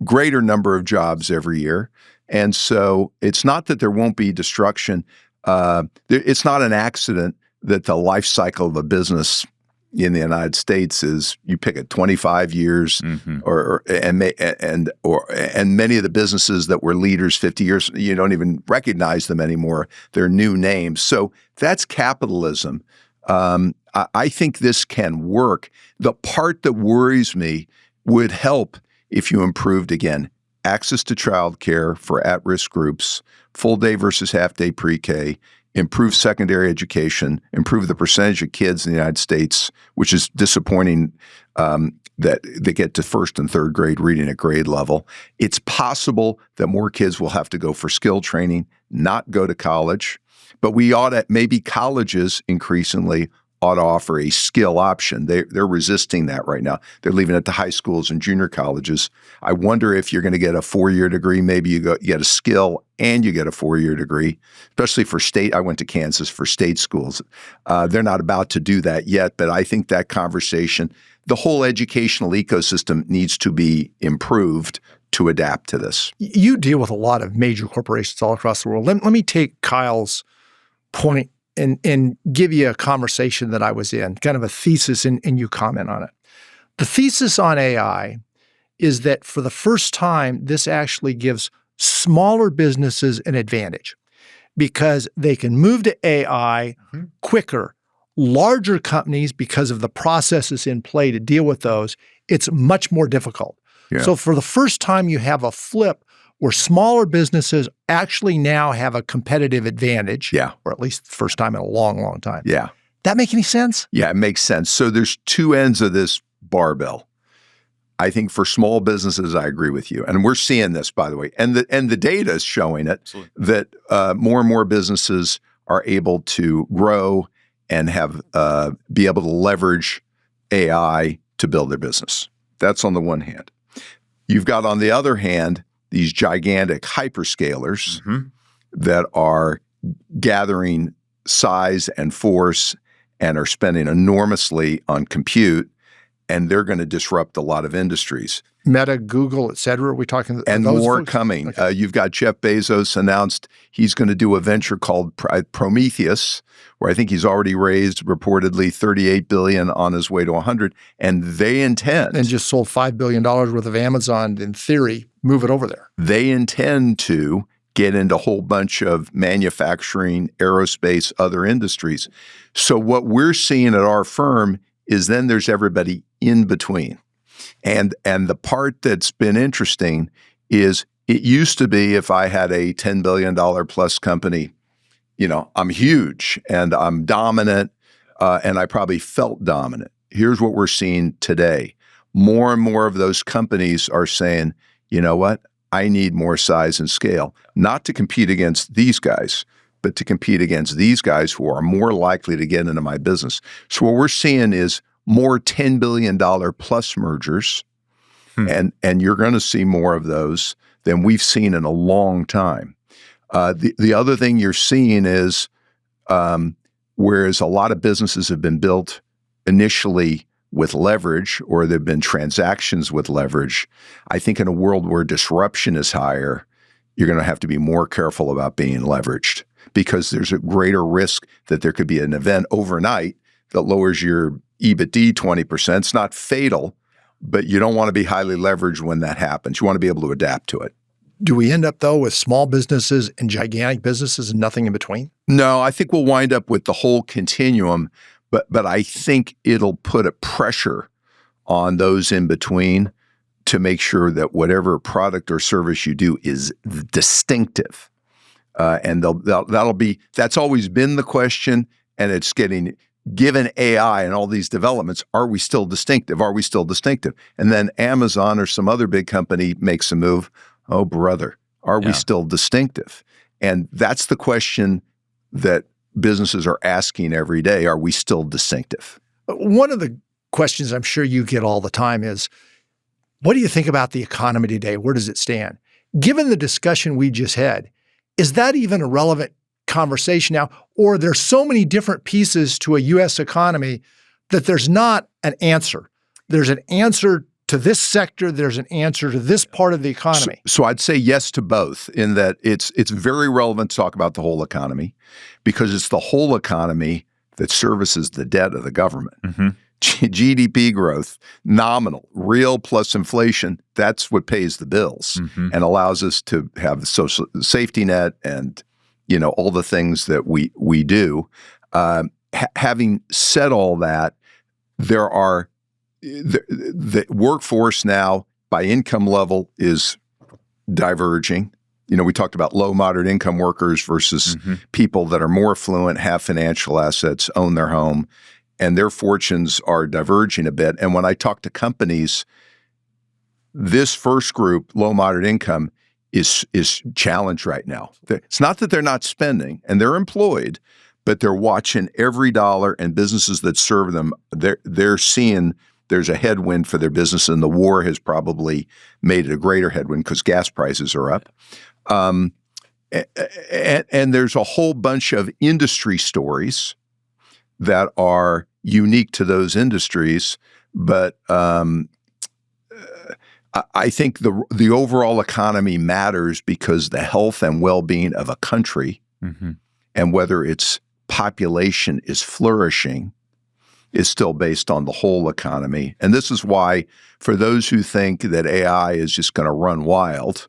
greater number of jobs every year. And so it's not that there won't be destruction. It's not an accident that the life cycle of a business in the United States is, you pick it, 25 years, and many of the businesses that were leaders 50 years, you don't even recognize them anymore. They're new names. So that's capitalism. I think this can work. The part that worries me would help if you improved, again, access to childcare for at-risk groups, full day versus half-day pre-K, improve secondary education, improve the percentage of kids in the United States, which is disappointing, that they get to first and third grade reading at grade level. It's possible that more kids will have to go for skill training, not go to college, but maybe colleges increasingly ought to offer a skill option. They're resisting that right now. They're leaving it to high schools and junior colleges. I wonder if you're going to get a 4-year degree, maybe you get a skill and you get a 4-year degree, especially for state. I went to Kansas for state schools. They're not about to do that yet, but I think that conversation, the whole educational ecosystem needs to be improved to adapt to this. You deal with a lot of major corporations all across the world. Let me take Kyle's point and give you a conversation that I was in, kind of a thesis, and you comment on it. The thesis on AI is that for the first time, this actually gives smaller businesses an advantage because they can move to AI quicker. Larger companies, because of the processes in play to deal with those, it's much more difficult. Yeah. So for the first time, you have a flip where smaller businesses actually now have a competitive advantage, or at least the first time in a long, long time. Yeah. That make any sense? Yeah, it makes sense. So there's two ends of this barbell. I think for small businesses, I agree with you. And we're seeing this, by the way. And the data is showing it, that more and more businesses are able to grow and have be able to leverage AI to build their business. That's on the one hand. You've got on the other hand these gigantic hyperscalers that are gathering size and force and are spending enormously on compute, and they're going to disrupt a lot of industries. Meta, Google, et cetera. Are we talking? And more folks? coming. Okay. You've got Jeff Bezos announced he's going to do a venture called Prometheus, where I think he's already raised reportedly $38 billion on his way to 100, and they intend. And just sold $5 billion worth of Amazon, in theory, move it over there. They intend to get into a whole bunch of manufacturing, aerospace, other industries. So what we're seeing at our firm is then there's everybody in between. And the part that's been interesting is it used to be if I had a $10 billion plus company, I'm huge and I'm dominant and I probably felt dominant. Here's what we're seeing today. More and more of those companies are saying, you know what? I need more size and scale, not to compete against these guys, but to compete against these guys who are more likely to get into my business. So what we're seeing is more $10 billion plus mergers, and you're going to see more of those than we've seen in a long time. The other thing you're seeing is, whereas a lot of businesses have been built initially with leverage, or there have been transactions with leverage, I think in a world where disruption is higher, you're going to have to be more careful about being leveraged, because there's a greater risk that there could be an event overnight that lowers your EBITDA 20%. It's not fatal, but you don't want to be highly leveraged when that happens. You want to be able to adapt to it. Do we end up, though, with small businesses and gigantic businesses and nothing in between? No, I think we'll wind up with the whole continuum, but I think it'll put a pressure on those in between to make sure that whatever product or service you do is distinctive. And that's always been the question, and it's getting, given AI and all these developments, are we still distinctive? Are we still distinctive? And then Amazon or some other big company makes a move. Oh, brother, are we still distinctive? And that's the question that businesses are asking every day. Are we still distinctive? One of the questions I'm sure you get all the time is, what do you think about the economy today? Where does it stand? Given the discussion we just had, is that even a relevant conversation now? Or are there so many different pieces to a U.S. economy that there's not an answer? There's an answer to this sector, there's an answer to this part of the economy. So I'd say yes to both, in that it's very relevant to talk about the whole economy, because it's the whole economy that services the debt of the government. GDP growth, nominal, real plus inflation, that's what pays the bills and allows us to have the social safety net and all the things that we do. Having said all that, there are the workforce now by income level is diverging. We talked about low, moderate income workers versus people that are more affluent, have financial assets, own their home, and their fortunes are diverging a bit. And when I talk to companies, this first group, low, moderate income, is challenged right now. It's not that they're not spending, and they're employed, but they're watching every dollar, and businesses that serve them, they're seeing there's a headwind for their business, and the war has probably made it a greater headwind because gas prices are up. And there's a whole bunch of industry stories that are unique to those industries, but I think the overall economy matters because the health and well-being of a country and whether its population is flourishing is still based on the whole economy. And this is why, for those who think that AI is just going to run wild,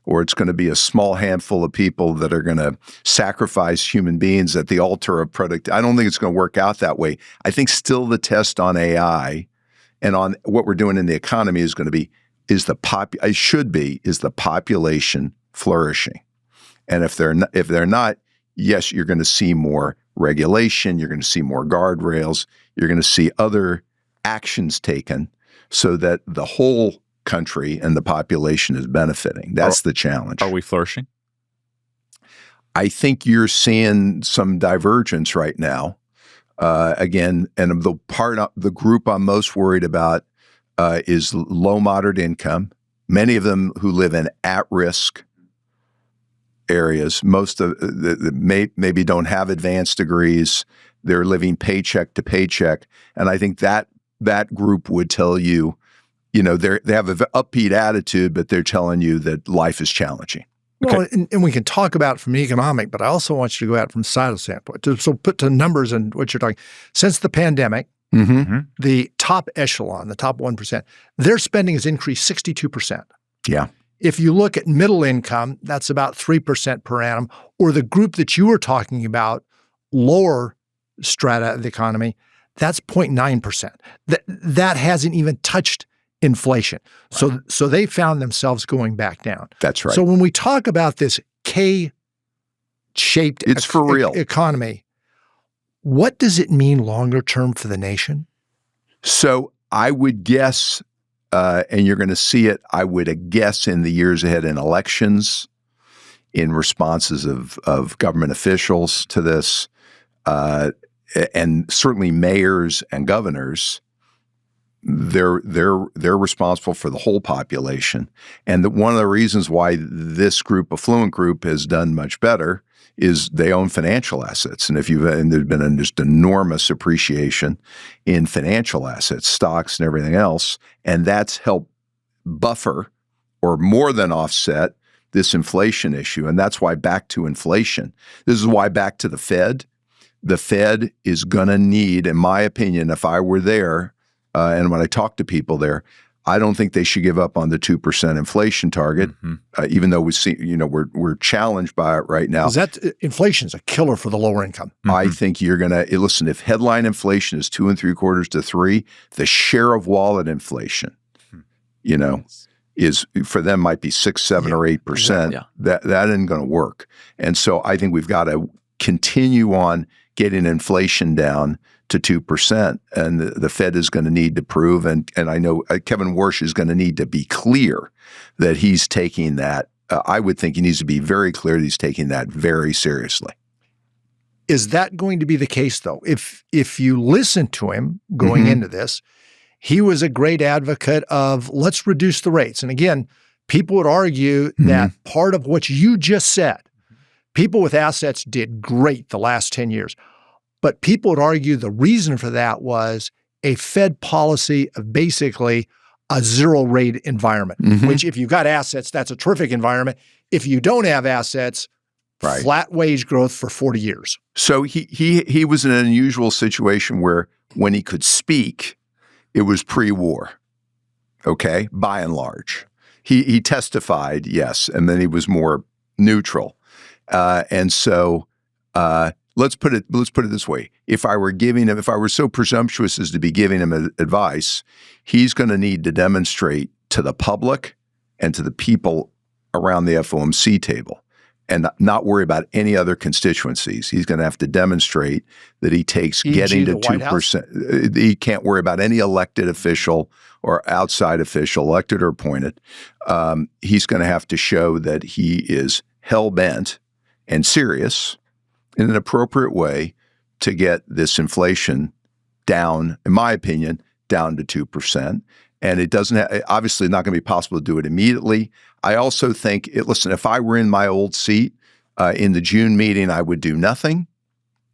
or it's going to be a small handful of people that are going to sacrifice human beings at the altar of productivity, I don't think it's going to work out that way. I think still the test on AI and on what we're doing in the economy is going to be, is the population flourishing? And if they're not, yes, you're going to see more regulation, you're going to see more guardrails, you're going to see other actions taken so that the whole country and the population is benefiting. That's the challenge. Are we flourishing? I think you're seeing some divergence right now. Again, and the group I'm most worried about is low, moderate income. Many of them who live in at-risk areas. Most of maybe don't have advanced degrees. They're living paycheck to paycheck, and I think that group would tell you, they have an upbeat attitude, but they're telling you that life is challenging. Well, and we can talk about it from an economic, but I also want you to go out from a societal standpoint. So put to numbers and what you're talking. Since the pandemic, the top echelon, the top 1%, their spending has increased 62%. Yeah. If you look at middle income, that's about 3% per annum, or the group that you were talking about, lower strata of the economy, that's 0.9%. That hasn't even touched inflation. Right. So they found themselves going back down. That's right. So when we talk about this K-shaped it's for real economy, what does it mean longer term for the nation? So I would guess, and you're going to see it, I would guess in the years ahead in elections, in responses of government officials to this, and certainly mayors and governors, they're responsible for the whole population. And one of the reasons why this group, affluent group, has done much better is they own financial assets. And there's been just enormous appreciation in financial assets, stocks and everything else. And that's helped buffer or more than offset this inflation issue. And that's why back to inflation. This is why back to the Fed is going to need, in my opinion, if I were there, and when I talk to people there, I don't think they should give up on the 2% inflation target, even though we see, we're challenged by it right now. Because inflation is a killer for the lower income. I think you're going to listen. If headline inflation is 2.75 to 3, the share of wallet inflation, is for them might be 6, 7, or 8%. Yeah. That isn't going to work, and so I think we've got to continue on getting inflation down to 2%, and the Fed is going to need to prove, and I know Kevin Warsh is going to need to be clear that he's taking that. I would think he needs to be very clear that he's taking that very seriously. Is that going to be the case, though? If you listen to him going into this, he was a great advocate of let's reduce the rates. And again, people would argue that part of what you just said, people with assets did great the last 10 years. But people would argue the reason for that was a Fed policy of basically a zero rate environment, which if you've got assets, that's a terrific environment. If you don't have assets, flat wage growth for 40 years. So he was in an unusual situation where when he could speak, it was pre-war, okay, by and large. He testified, yes, and then he was more neutral. And so let's put it this way. If I were so presumptuous as to be giving him advice, he's going to need to demonstrate to the public and to the people around the FOMC table and not worry about any other constituencies. He's going to have to demonstrate that he takes getting to 2%. He can't worry about any elected official or outside official, elected or appointed. He's going to have to show that he is hell-bent and serious in an appropriate way to get this inflation down, in my opinion, down to 2%. And it doesn't obviously not going to be possible to do it immediately. I also think, listen, if I were in my old seat in the June meeting, I would do nothing,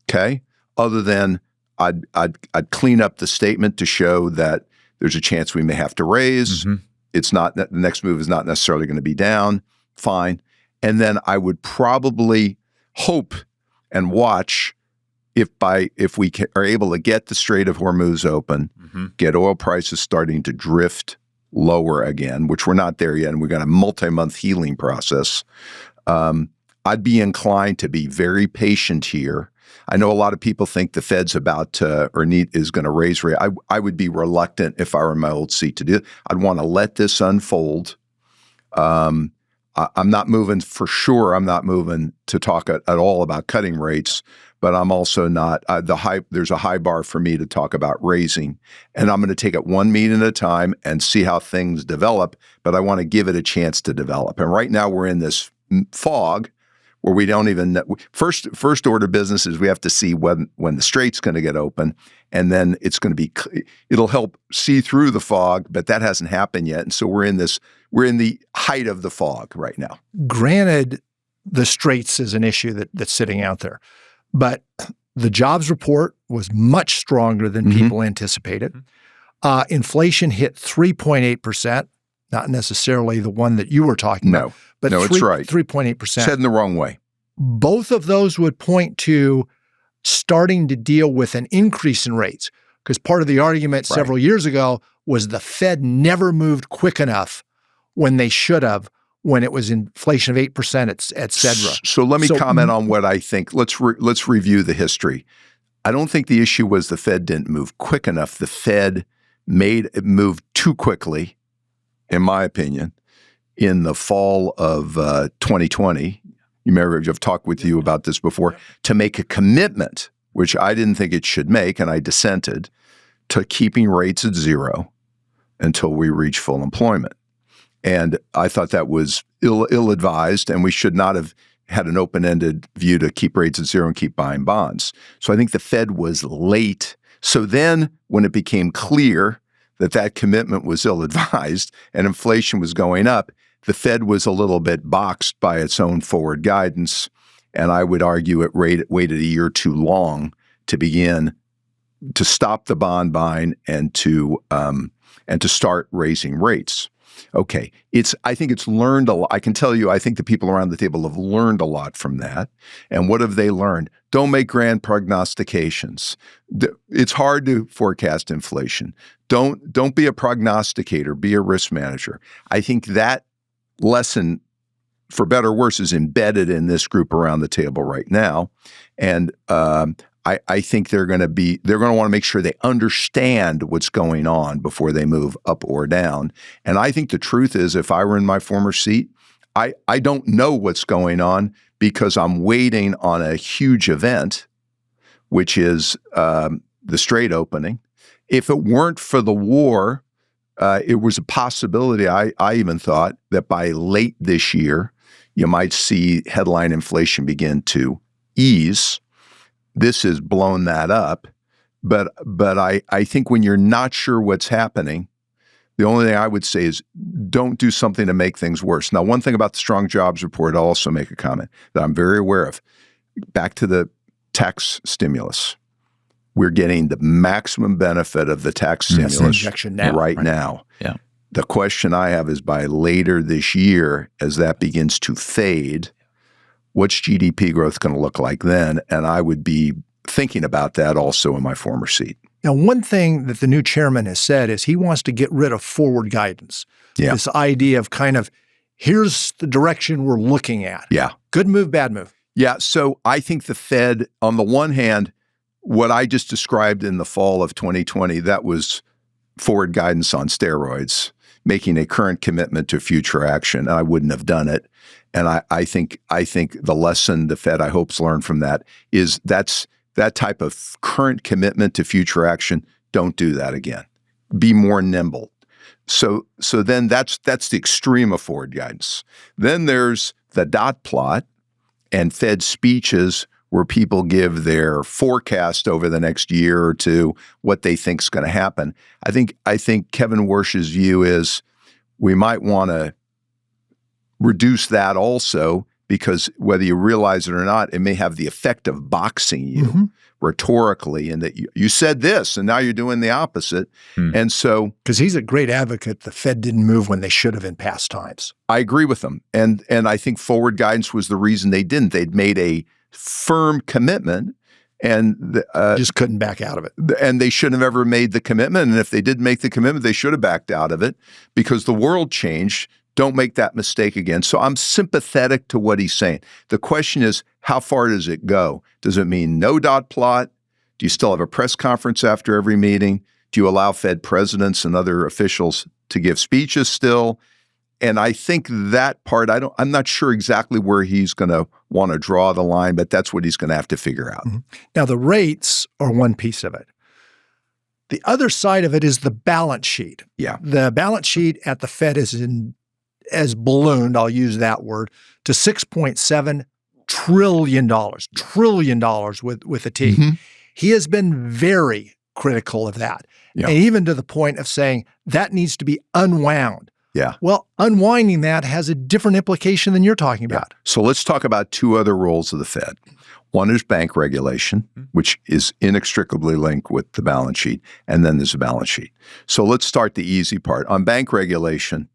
okay, other than I'd clean up the statement to show that there's a chance we may have to raise. It's not, the next move is not necessarily going to be down, fine. And then I would probably hope and watch if we are able to get the Strait of Hormuz open, get oil prices starting to drift lower again, which we're not there yet, and we've got a multi-month healing process. I'd be inclined to be very patient here. I know a lot of people think the Fed's about to is going to raise rate. I would be reluctant if I were in my old seat to do it. I'd want to let this unfold. I'm not moving for sure. I'm not moving to talk at all about cutting rates, but I'm also not there's a high bar for me to talk about raising, and I'm going to take it one meeting at a time and see how things develop. But I want to give it a chance to develop. And right now we're in this fog where we don't even know. First order business is we have to see when the strait's going to get open, and then it'll help see through the fog, but that hasn't happened yet. And so we're in the height of the fog right now. Granted, the straits is an issue that's sitting out there, but the jobs report was much stronger than people anticipated. Inflation hit 3.8%, not necessarily the one that you were talking about. But it's right. 3.8%. Said in the wrong way. Both of those would point to starting to deal with an increase in rates, because part of the argument several years ago was the Fed never moved quick enough when they should have, when it was inflation of 8%, et cetera. So let me comment on what I think. Let's review the history. I don't think the issue was the Fed didn't move quick enough. The Fed made it move too quickly, in my opinion, in the fall of 2020. You remember, I've talked with you about this before, to make a commitment, which I didn't think it should make, and I dissented, to keeping rates at zero until we reach full employment. And I thought that was ill-advised, and we should not have had an open-ended view to keep rates at zero and keep buying bonds. So I think the Fed was late. So then when it became clear that commitment was ill-advised and inflation was going up, the Fed was a little bit boxed by its own forward guidance, and I would argue it waited a year too long to begin to stop the bond buying and to start raising rates. Okay, I think it's learned a lot. I can tell you, I think the people around the table have learned a lot from that. And what have they learned? Don't make grand prognostications. It's hard to forecast inflation. Don't be a prognosticator. Be a risk manager. I think that lesson, for better or worse, is embedded in this group around the table right now. And I think they're going to want to make sure they understand what's going on before they move up or down. And I think the truth is, if I were in my former seat, I don't know what's going on because I'm waiting on a huge event, which is the Strait opening. If it weren't for the war, it was a possibility. I even thought that by late this year, you might see headline inflation begin to ease. This has blown that up, but I think when you're not sure what's happening, the only thing I would say is don't do something to make things worse. Now, one thing about the strong jobs report, I'll also make a comment that I'm very aware of. Back to the tax stimulus. We're getting the maximum benefit of the tax stimulus right now. Yeah. The question I have is by later this year, as that begins to fade, what's GDP growth going to look like then? And I would be thinking about that also in my former seat. Now, one thing that the new chairman has said is he wants to get rid of forward guidance. Yeah. This idea of kind of, here's the direction we're looking at. Yeah. Good move, bad move. Yeah. So I think the Fed, on the one hand, what I just described in the fall of 2020, that was forward guidance on steroids, making a current commitment to future action. I wouldn't have done it. And I think the lesson the Fed, I hope, has learned from that is that type of current commitment to future action. Don't do that again. Be more nimble. So then that's the extreme of forward guidance. Then there's the dot plot and Fed speeches where people give their forecast over the next year or two, what they think is going to happen. I think Kevin Warsh's view is we might want to reduce that also, because whether you realize it or not, it may have the effect of boxing you rhetorically, and that you said this and now you're doing the opposite. And so, because he's a great advocate, the Fed didn't move when they should have in past times. I agree with him. And I think forward guidance was the reason they didn't. They'd made a firm commitment and just couldn't back out of it. And they shouldn't have ever made the commitment. And if they did make the commitment, they should have backed out of it because the world changed. Don't make that mistake again. So I'm sympathetic to what he's saying. The question is, how far does it go? Does it mean no dot plot? Do you still have a press conference after every meeting? Do you allow Fed presidents and other officials to give speeches still? And I think that part, I'm not sure exactly where he's going to want to draw the line, but that's what he's going to have to figure out. Now, the rates are one piece of it. The other side of it is the balance sheet. Yeah. The balance sheet at the Fed has ballooned, I'll use that word, to $6.7 trillion with a T. Mm-hmm. He has been very critical of that. Yeah. And even to the point of saying that needs to be unwound. Yeah. Well, unwinding that has a different implication than you're talking about. So let's talk about two other roles of the Fed. One is bank regulation, which is inextricably linked with the balance sheet, and then there's a balance sheet. So let's start the easy part. On bank regulation,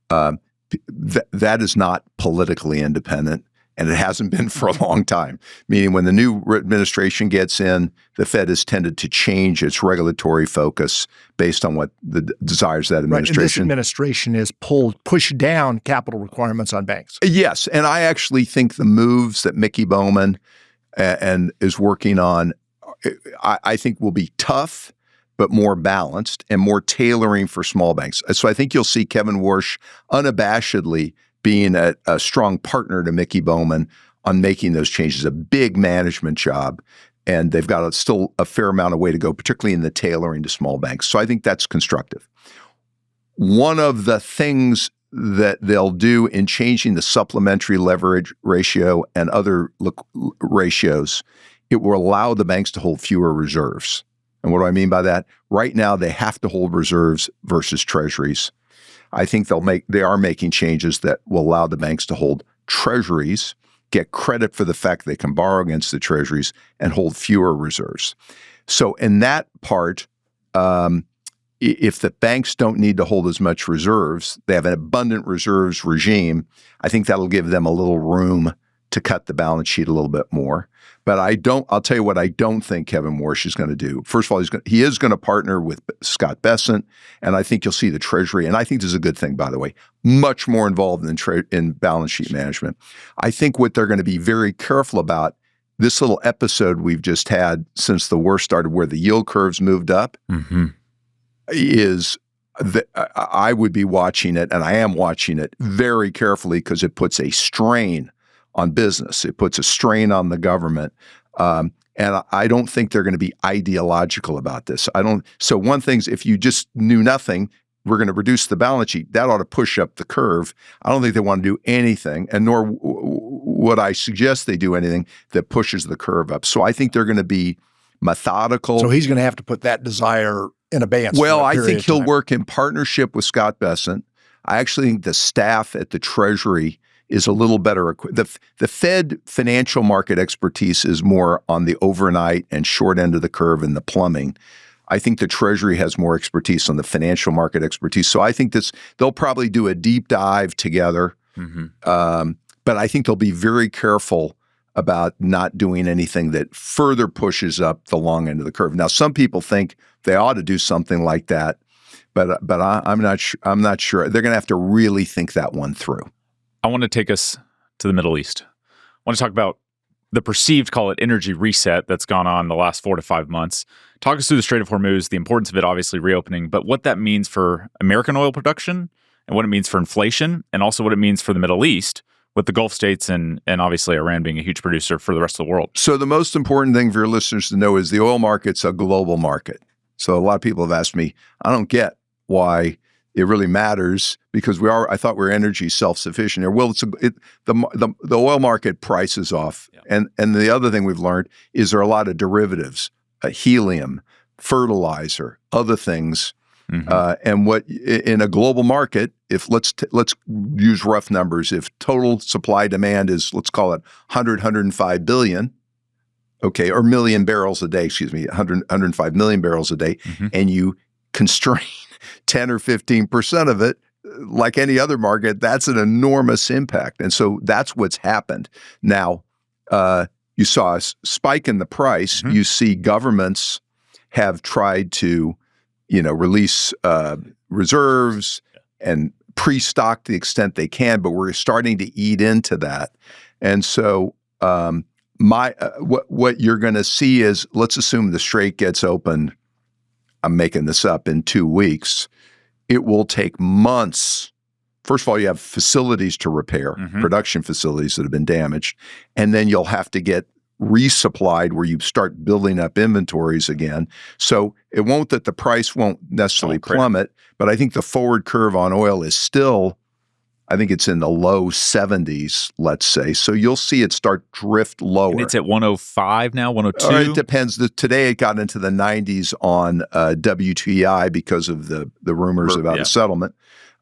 that is not politically independent, and it hasn't been for a long time. Meaning when the new administration gets in, the Fed has tended to change its regulatory focus based on what the desires of that administration. Right, and this administration has pushed down capital requirements on banks. Yes, and I actually think the moves that Mickey Bowman and is working on, I think will be tough, but more balanced and more tailoring for small banks. So I think you'll see Kevin Warsh unabashedly being a strong partner to Mickey Bowman on making those changes, a big management job. And they've got still a fair amount of way to go, particularly in the tailoring to small banks. So I think that's constructive. One of the things that they'll do in changing the supplementary leverage ratio and other ratios, it will allow the banks to hold fewer reserves. And what do I mean by that? Right now, they have to hold reserves versus treasuries. I think they are making changes that will allow the banks to hold treasuries, get credit for the fact they can borrow against the treasuries, and hold fewer reserves. So in that part, if the banks don't need to hold as much reserves, they have an abundant reserves regime, I think that'll give them a little room to cut the balance sheet a little bit more. But I'll tell you what I don't think Kevin Warsh is going to do. First of all, he is going to partner with Scott Bessent, and I think you'll see the Treasury, and I think this is a good thing, by the way, much more involved in balance sheet management. I think what they're going to be very careful about, this little episode we've just had since the war started where the yield curves moved up, is that I would be watching it, and I am watching it very carefully because it puts a strain on business. It puts a strain on the government. And I don't think they're going to be ideological about this. So one thing is if you just knew nothing, we're going to reduce the balance sheet. That ought to push up the curve. I don't think they want to do anything, and nor would I suggest they do anything that pushes the curve up. So I think they're going to be methodical. So he's going to have to put that desire in abeyance. Well, I think he'll work in partnership with Scott Bessent. I actually think the staff at the Treasury is a little better equipped. The Fed financial market expertise is more on the overnight and short end of the curve and the plumbing. I think the Treasury has more expertise on the financial market expertise. So I think they'll probably do a deep dive together. But I think they'll be very careful about not doing anything that further pushes up the long end of the curve. Now, some people think they ought to do something like that, but I'm not sure. They're going to have to really think that one through. I want to take us to the Middle East. I want to talk about the perceived, call it, energy reset that's gone on the last 4 to 5 months. Talk us through the Strait of Hormuz, the importance of it obviously reopening, but what that means for American oil production and what it means for inflation, and also what it means for the Middle East with the Gulf states and obviously Iran being a huge producer for the rest of the world. So the most important thing for your listeners to know is the oil market's a global market. So a lot of people have asked me, I don't get why it really matters because I thought we were energy self-sufficient here. Well, the oil market prices off. Yeah. And the other thing we've learned is there are a lot of derivatives, helium, fertilizer, other things. And what in a global market, if let's use rough numbers, if total supply demand is, let's call it 105 billion, okay, or million barrels a day, 105 million barrels a day, and you constrain 10 or 15% of it, like any other market, that's an enormous impact. And so that's what's happened. Now, you saw a spike in the price. You see governments have tried to, release reserves and pre-stock to the extent they can, but we're starting to eat into that. And so what you're going to see is, let's assume the Strait gets open, I'm making this up, in 2 weeks. It will take months. First of all, you have facilities to repair, production facilities that have been damaged, and then you'll have to get resupplied where you start building up inventories again. So it won't that the price won't necessarily plummet, but I think the forward curve on oil is still, I think it's in the low 70s, let's say. So you'll see it start drift lower. And it's at 105 now, 102? Or it depends. Today it got into the 90s on WTI because of the rumors about a settlement.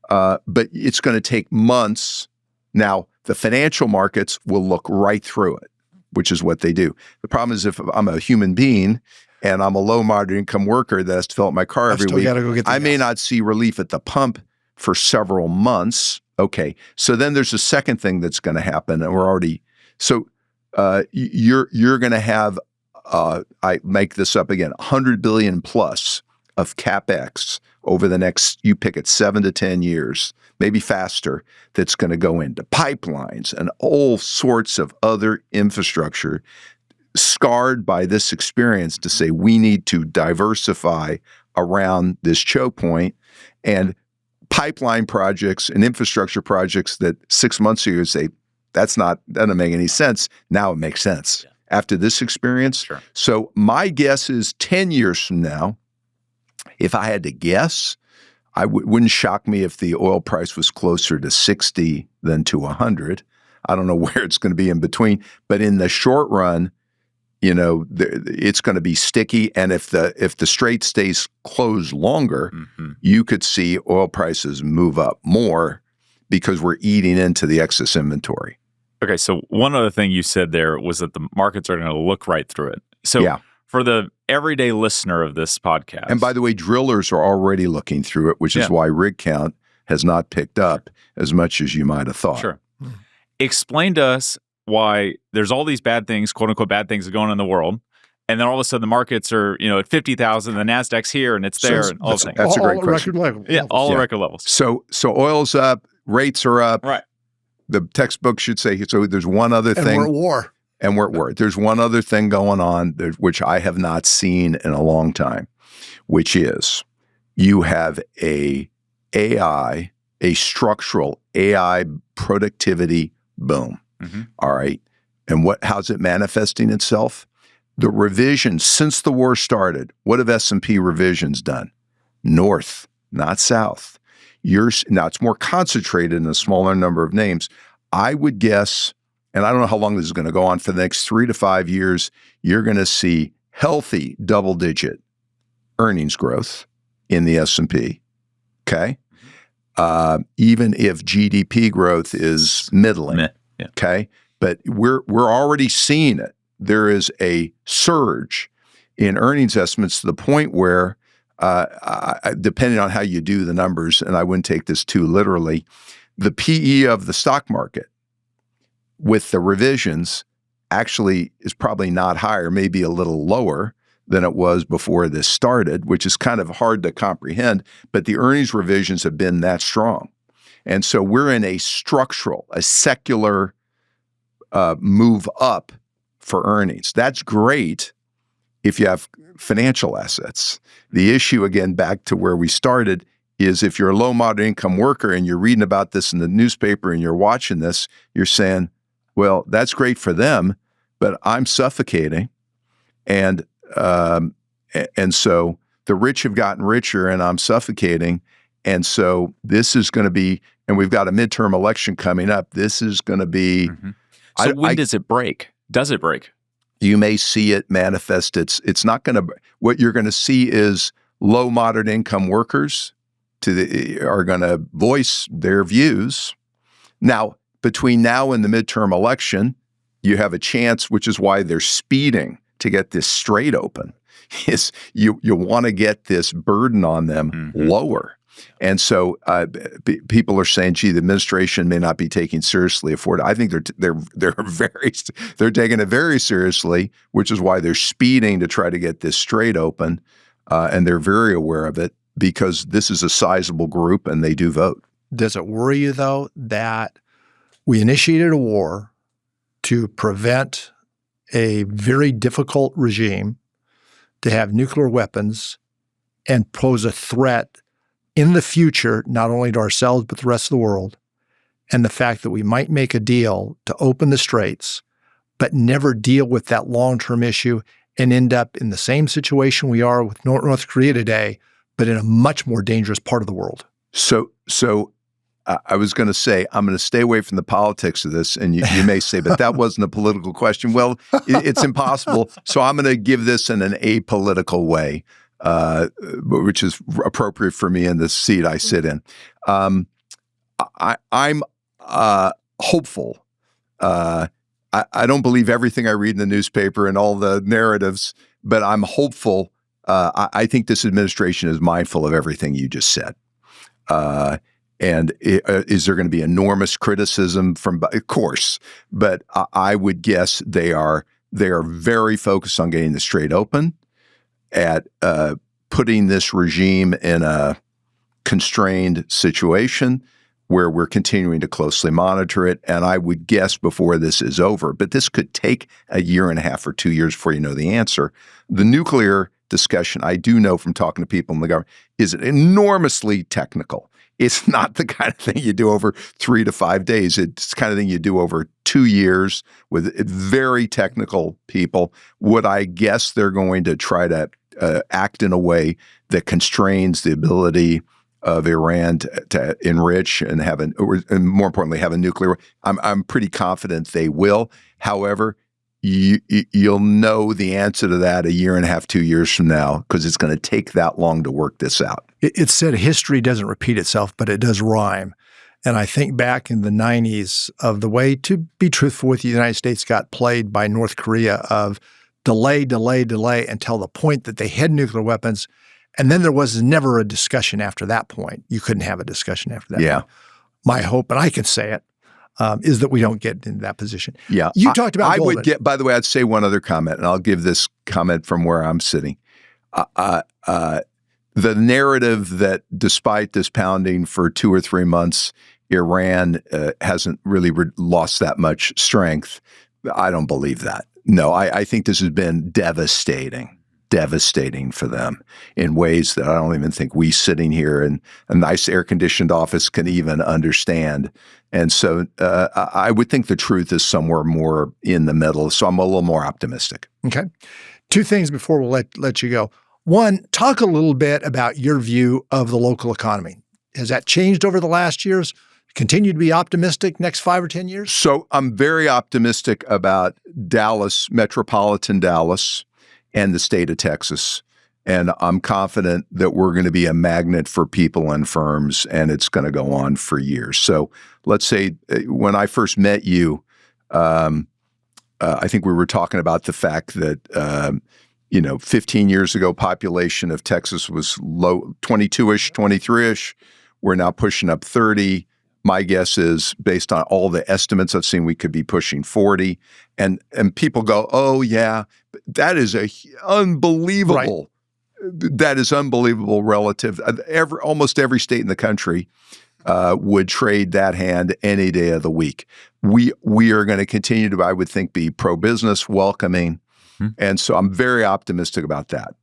But it's going to take months. Now, the financial markets will look right through it, which is what they do. The problem is if I'm a human being and I'm a low moderate income worker that has to fill up my car every week, I may not see relief at the pump for several months. Okay, so then there's a second thing that's going to happen, and you're going to have I make this up again, 100 billion plus of capex over the next, you pick it, 7 to 10 years, maybe faster, that's going to go into pipelines and all sorts of other infrastructure scarred by this experience to say we need to diversify around this choke point. And pipeline projects and infrastructure projects that 6 months ago say, that doesn't make any sense. Now it makes sense after this experience. Sure. So my guess is 10 years from now, if I had to guess, wouldn't shock me if the oil price was closer to 60 than to 100. I don't know where it's going to be in between, but in the short run, it's going to be sticky. And if the strait stays closed longer, you could see oil prices move up more because we're eating into the excess inventory. Okay, so one other thing you said there was that the markets are going to look right through it. So for the everyday listener of this podcast. And by the way, drillers are already looking through it, which is why rig count has not picked up as much as you might have thought. Sure. Explain to us why there's all these bad things, quote unquote, bad things going on in the world. And then all of a sudden the markets are, at 50,000, the NASDAQ's here and it's there and all things. That's a great question. Record level. Yeah, all record levels. So oil's up, rates are up. Right. The textbook should say, so there's one other thing. And we're at war. And we're at war. There's one other thing going on, which I have not seen in a long time, which is you have a structural AI productivity boom. All right. And how's it manifesting itself? The revisions since the war started, what have S&P revisions done? North, not south. Now it's more concentrated in a smaller number of names. I would guess, and I don't know how long this is going to go on, for the next 3 to 5 years, you're going to see healthy double-digit earnings growth in the S&P, okay? Even if GDP growth is middling, okay? But we're already seeing it. There is a surge in earnings estimates to the point where, depending on how you do the numbers, and I wouldn't take this too literally, the PE of the stock market with the revisions actually is probably not higher, maybe a little lower than it was before this started, which is kind of hard to comprehend, but the earnings revisions have been that strong. And so we're in a secular move up for earnings. That's great if you have financial assets. The issue, again, back to where we started, is if you're a low moderate income worker and you're reading about this in the newspaper and you're watching this, you're saying, well, that's great for them, but I'm suffocating. And so the rich have gotten richer and I'm suffocating. And so this is going to be, and we've got a midterm election coming up. This is going to be. So when does it break? Does it break? You may see it manifest. It's not going to. What you're going to see is low moderate income workers are going to voice their views. Now, between now and the midterm election, you have a chance, which is why they're speeding to get this straight open. Is you want to get this burden on them lower. And so people are saying, gee, the administration may not be taking seriously affordability. I think they're taking it very seriously, which is why they're speeding to try to get this straight open. And they're very aware of it because this is a sizable group and they do vote. Does it worry you, though, that we initiated a war to prevent a very difficult regime to have nuclear weapons and pose a threat in the future, not only to ourselves, but the rest of the world, and the fact that we might make a deal to open the straits, but never deal with that long-term issue and end up in the same situation we are with North Korea today, but in a much more dangerous part of the world? So I was going to say, I'm going to stay away from the politics of this. And you may say, but that wasn't a political question. Well, it's impossible. So I'm going to give this in an apolitical way, which is appropriate for me in the seat I sit in. I'm hopeful. I don't believe everything I read in the newspaper and all the narratives, but I'm hopeful. I think this administration is mindful of everything you just said. And is there going to be enormous criticism from? Of course, but I would guess they are very focused on getting the strait open, at putting this regime in a constrained situation where we're continuing to closely monitor it. And I would guess before this is over, but this could take a year and a half or 2 years before you know the answer. The nuclear discussion, I do know from talking to people in the government, is enormously technical. It's not the kind of thing you do over 3 to 5 days. It's the kind of thing you do over 2 years with very technical people. Would I guess they're going to try to act in a way that constrains the ability of Iran to enrich and have and more importantly, have a nuclear? I'm pretty confident they will. However, you'll know the answer to that a year and a half, 2 years from now, because it's going to take that long to work this out. It's said history doesn't repeat itself, but it does rhyme. And I think back in the 90s of the way, to be truthful with you, the United States got played by North Korea of delay until the point that they had nuclear weapons. And then there was never a discussion after that point. You couldn't have a discussion after that point. My hope, and I can say it, is that we don't get into that position. Yeah. You talked about Goldman. Would get, by the way, I'd say one other comment, and I'll give this comment from where I'm sitting. The narrative that despite this pounding for 2 or 3 months, Iran hasn't really lost that much strength, I don't believe that. No, I think this has been devastating for them in ways that I don't even think we sitting here in a nice air-conditioned office can even understand. And so I would think the truth is somewhere more in the middle. So I'm a little more optimistic. Okay. 2 things before we'll let you go. One, talk a little bit about your view of the local economy. Has that changed over the last years? Continue to be optimistic next 5 or 10 years? So I'm very optimistic about Dallas, metropolitan Dallas, and the state of Texas. And I'm confident that we're going to be a magnet for people and firms, and it's going to go on for years. So let's say when I first met you, I think we were talking about the fact that 15 years ago, population of Texas was low, 22-ish, 23-ish. We're now pushing up 30. My guess is, based on all the estimates I've seen, we could be pushing 40. And people go, oh, yeah, that is unbelievable. Right. That is unbelievable relative. Almost every state in the country would trade that hand any day of the week. We are going to continue to, I would think, be pro-business, welcoming. And so I'm very optimistic about that.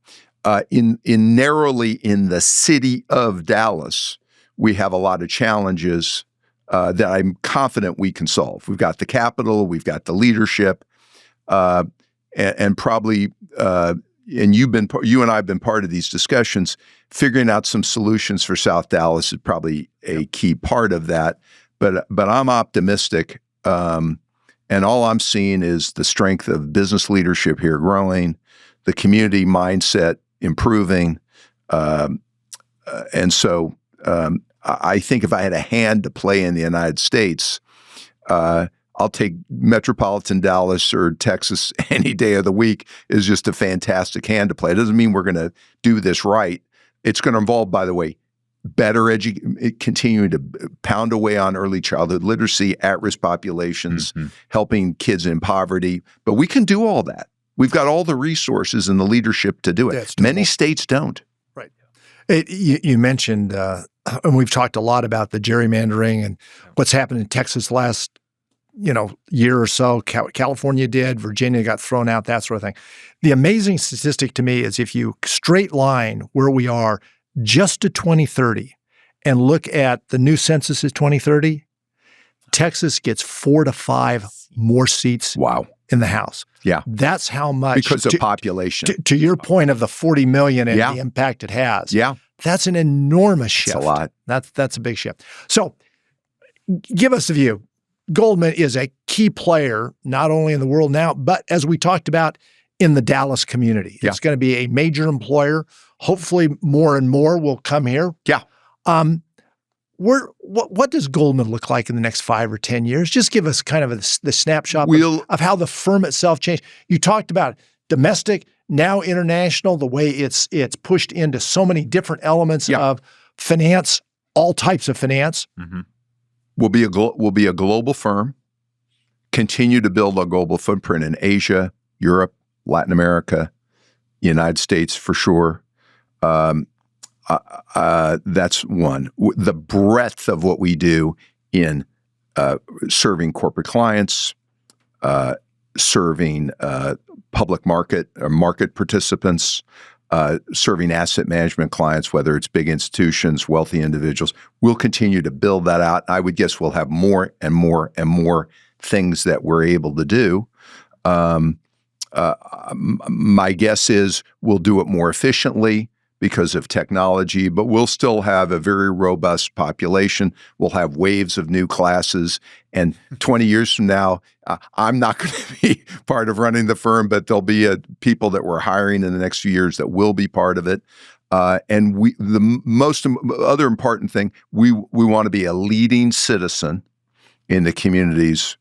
Narrowly in the city of Dallas, we have a lot of challenges that I'm confident we can solve. We've got the capital, we've got the leadership, and probably, and you and I have been part of these discussions. Figuring out some solutions for South Dallas is probably a key part of that. But I'm optimistic. And all I'm seeing is the strength of business leadership here growing, the community mindset improving. And so I think if I had a hand to play in the United States, I'll take metropolitan Dallas or Texas any day of the week is just a fantastic hand to play. It doesn't mean we're going to do this right. It's going to involve, by the way, better continuing to pound away on early childhood literacy, at-risk populations, helping kids in poverty. But we can do all that. We've got all the resources and the leadership to do it. Many states don't. Right. You mentioned, and we've talked a lot about the gerrymandering and what's happened in Texas last year or so. California did, Virginia got thrown out, that sort of thing. The amazing statistic to me is if you straight line where we are just to 2030 and look at the new census is 2030, Texas gets 4 to 5 more seats in the House. Yeah. That's how much. Because of population. To your point of the 40 million and the impact it has. Yeah. That's an enormous shift. That's a lot. That's a big shift. So give us a view. Goldman is a key player, not only in the world now, but as we talked about in the Dallas community. Yeah. It's going to be a major employer. Hopefully more and more will come here. Yeah. What does Goldman look like in the next 5 or 10 years? Just give us kind of the snapshot of how the firm itself changed. You talked about domestic, now international, the way it's pushed into so many different elements of finance, all types of finance. Mm-hmm. We'll be a global firm, continue to build a global footprint in Asia, Europe, Latin America, United States for sure. That's one. The breadth of what we do in serving corporate clients, serving public market or market participants, serving asset management clients, whether it's big institutions, wealthy individuals. We'll continue to build that out. I would guess we'll have more and more and more things that we're able to do. My guess is we'll do it more efficiently because of technology, but we'll still have a very robust population. We'll have waves of new classes. And 20 years from now, I'm not going to be part of running the firm, but there'll be people that we're hiring in the next few years that will be part of it. And the most other important thing, we want to be a leading citizen in the communities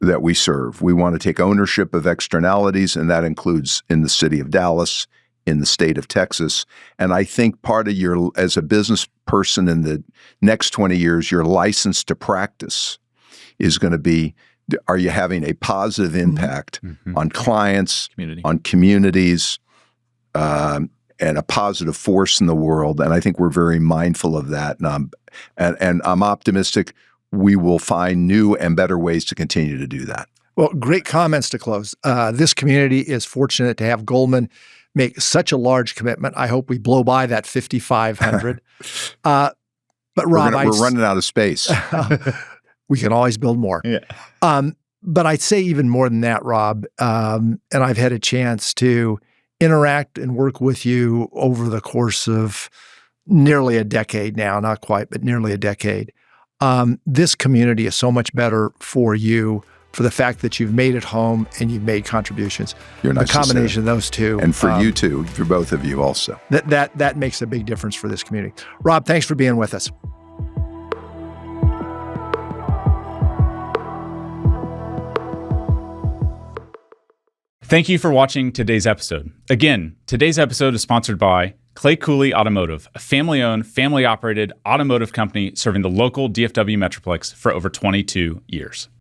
that we serve. We want to take ownership of externalities, and that includes in the city of Dallas, in the state of Texas. And I think part of as a business person in the next 20 years, your license to practice is going to be, are you having a positive impact on clients, on communities, and a positive force in the world? And I think we're very mindful of that. And I'm optimistic we will find new and better ways to continue to do that. Well, great comments to close. This community is fortunate to have Goldman make such a large commitment. I hope we blow by that 5,500. But Rob, we're running out of space. We can always build more. Yeah. But I'd say even more than that, Rob, and I've had a chance to interact and work with you over the course of nearly a decade now, not quite, but nearly a decade. This community is so much better for you for the fact that you've made it home and you've made contributions. The combination of those two. And for you too, for both of you also. That makes a big difference for this community. Rob, thanks for being with us. Thank you for watching today's episode. Again, today's episode is sponsored by Clay Cooley Automotive, a family-owned, family-operated automotive company serving the local DFW Metroplex for over 22 years.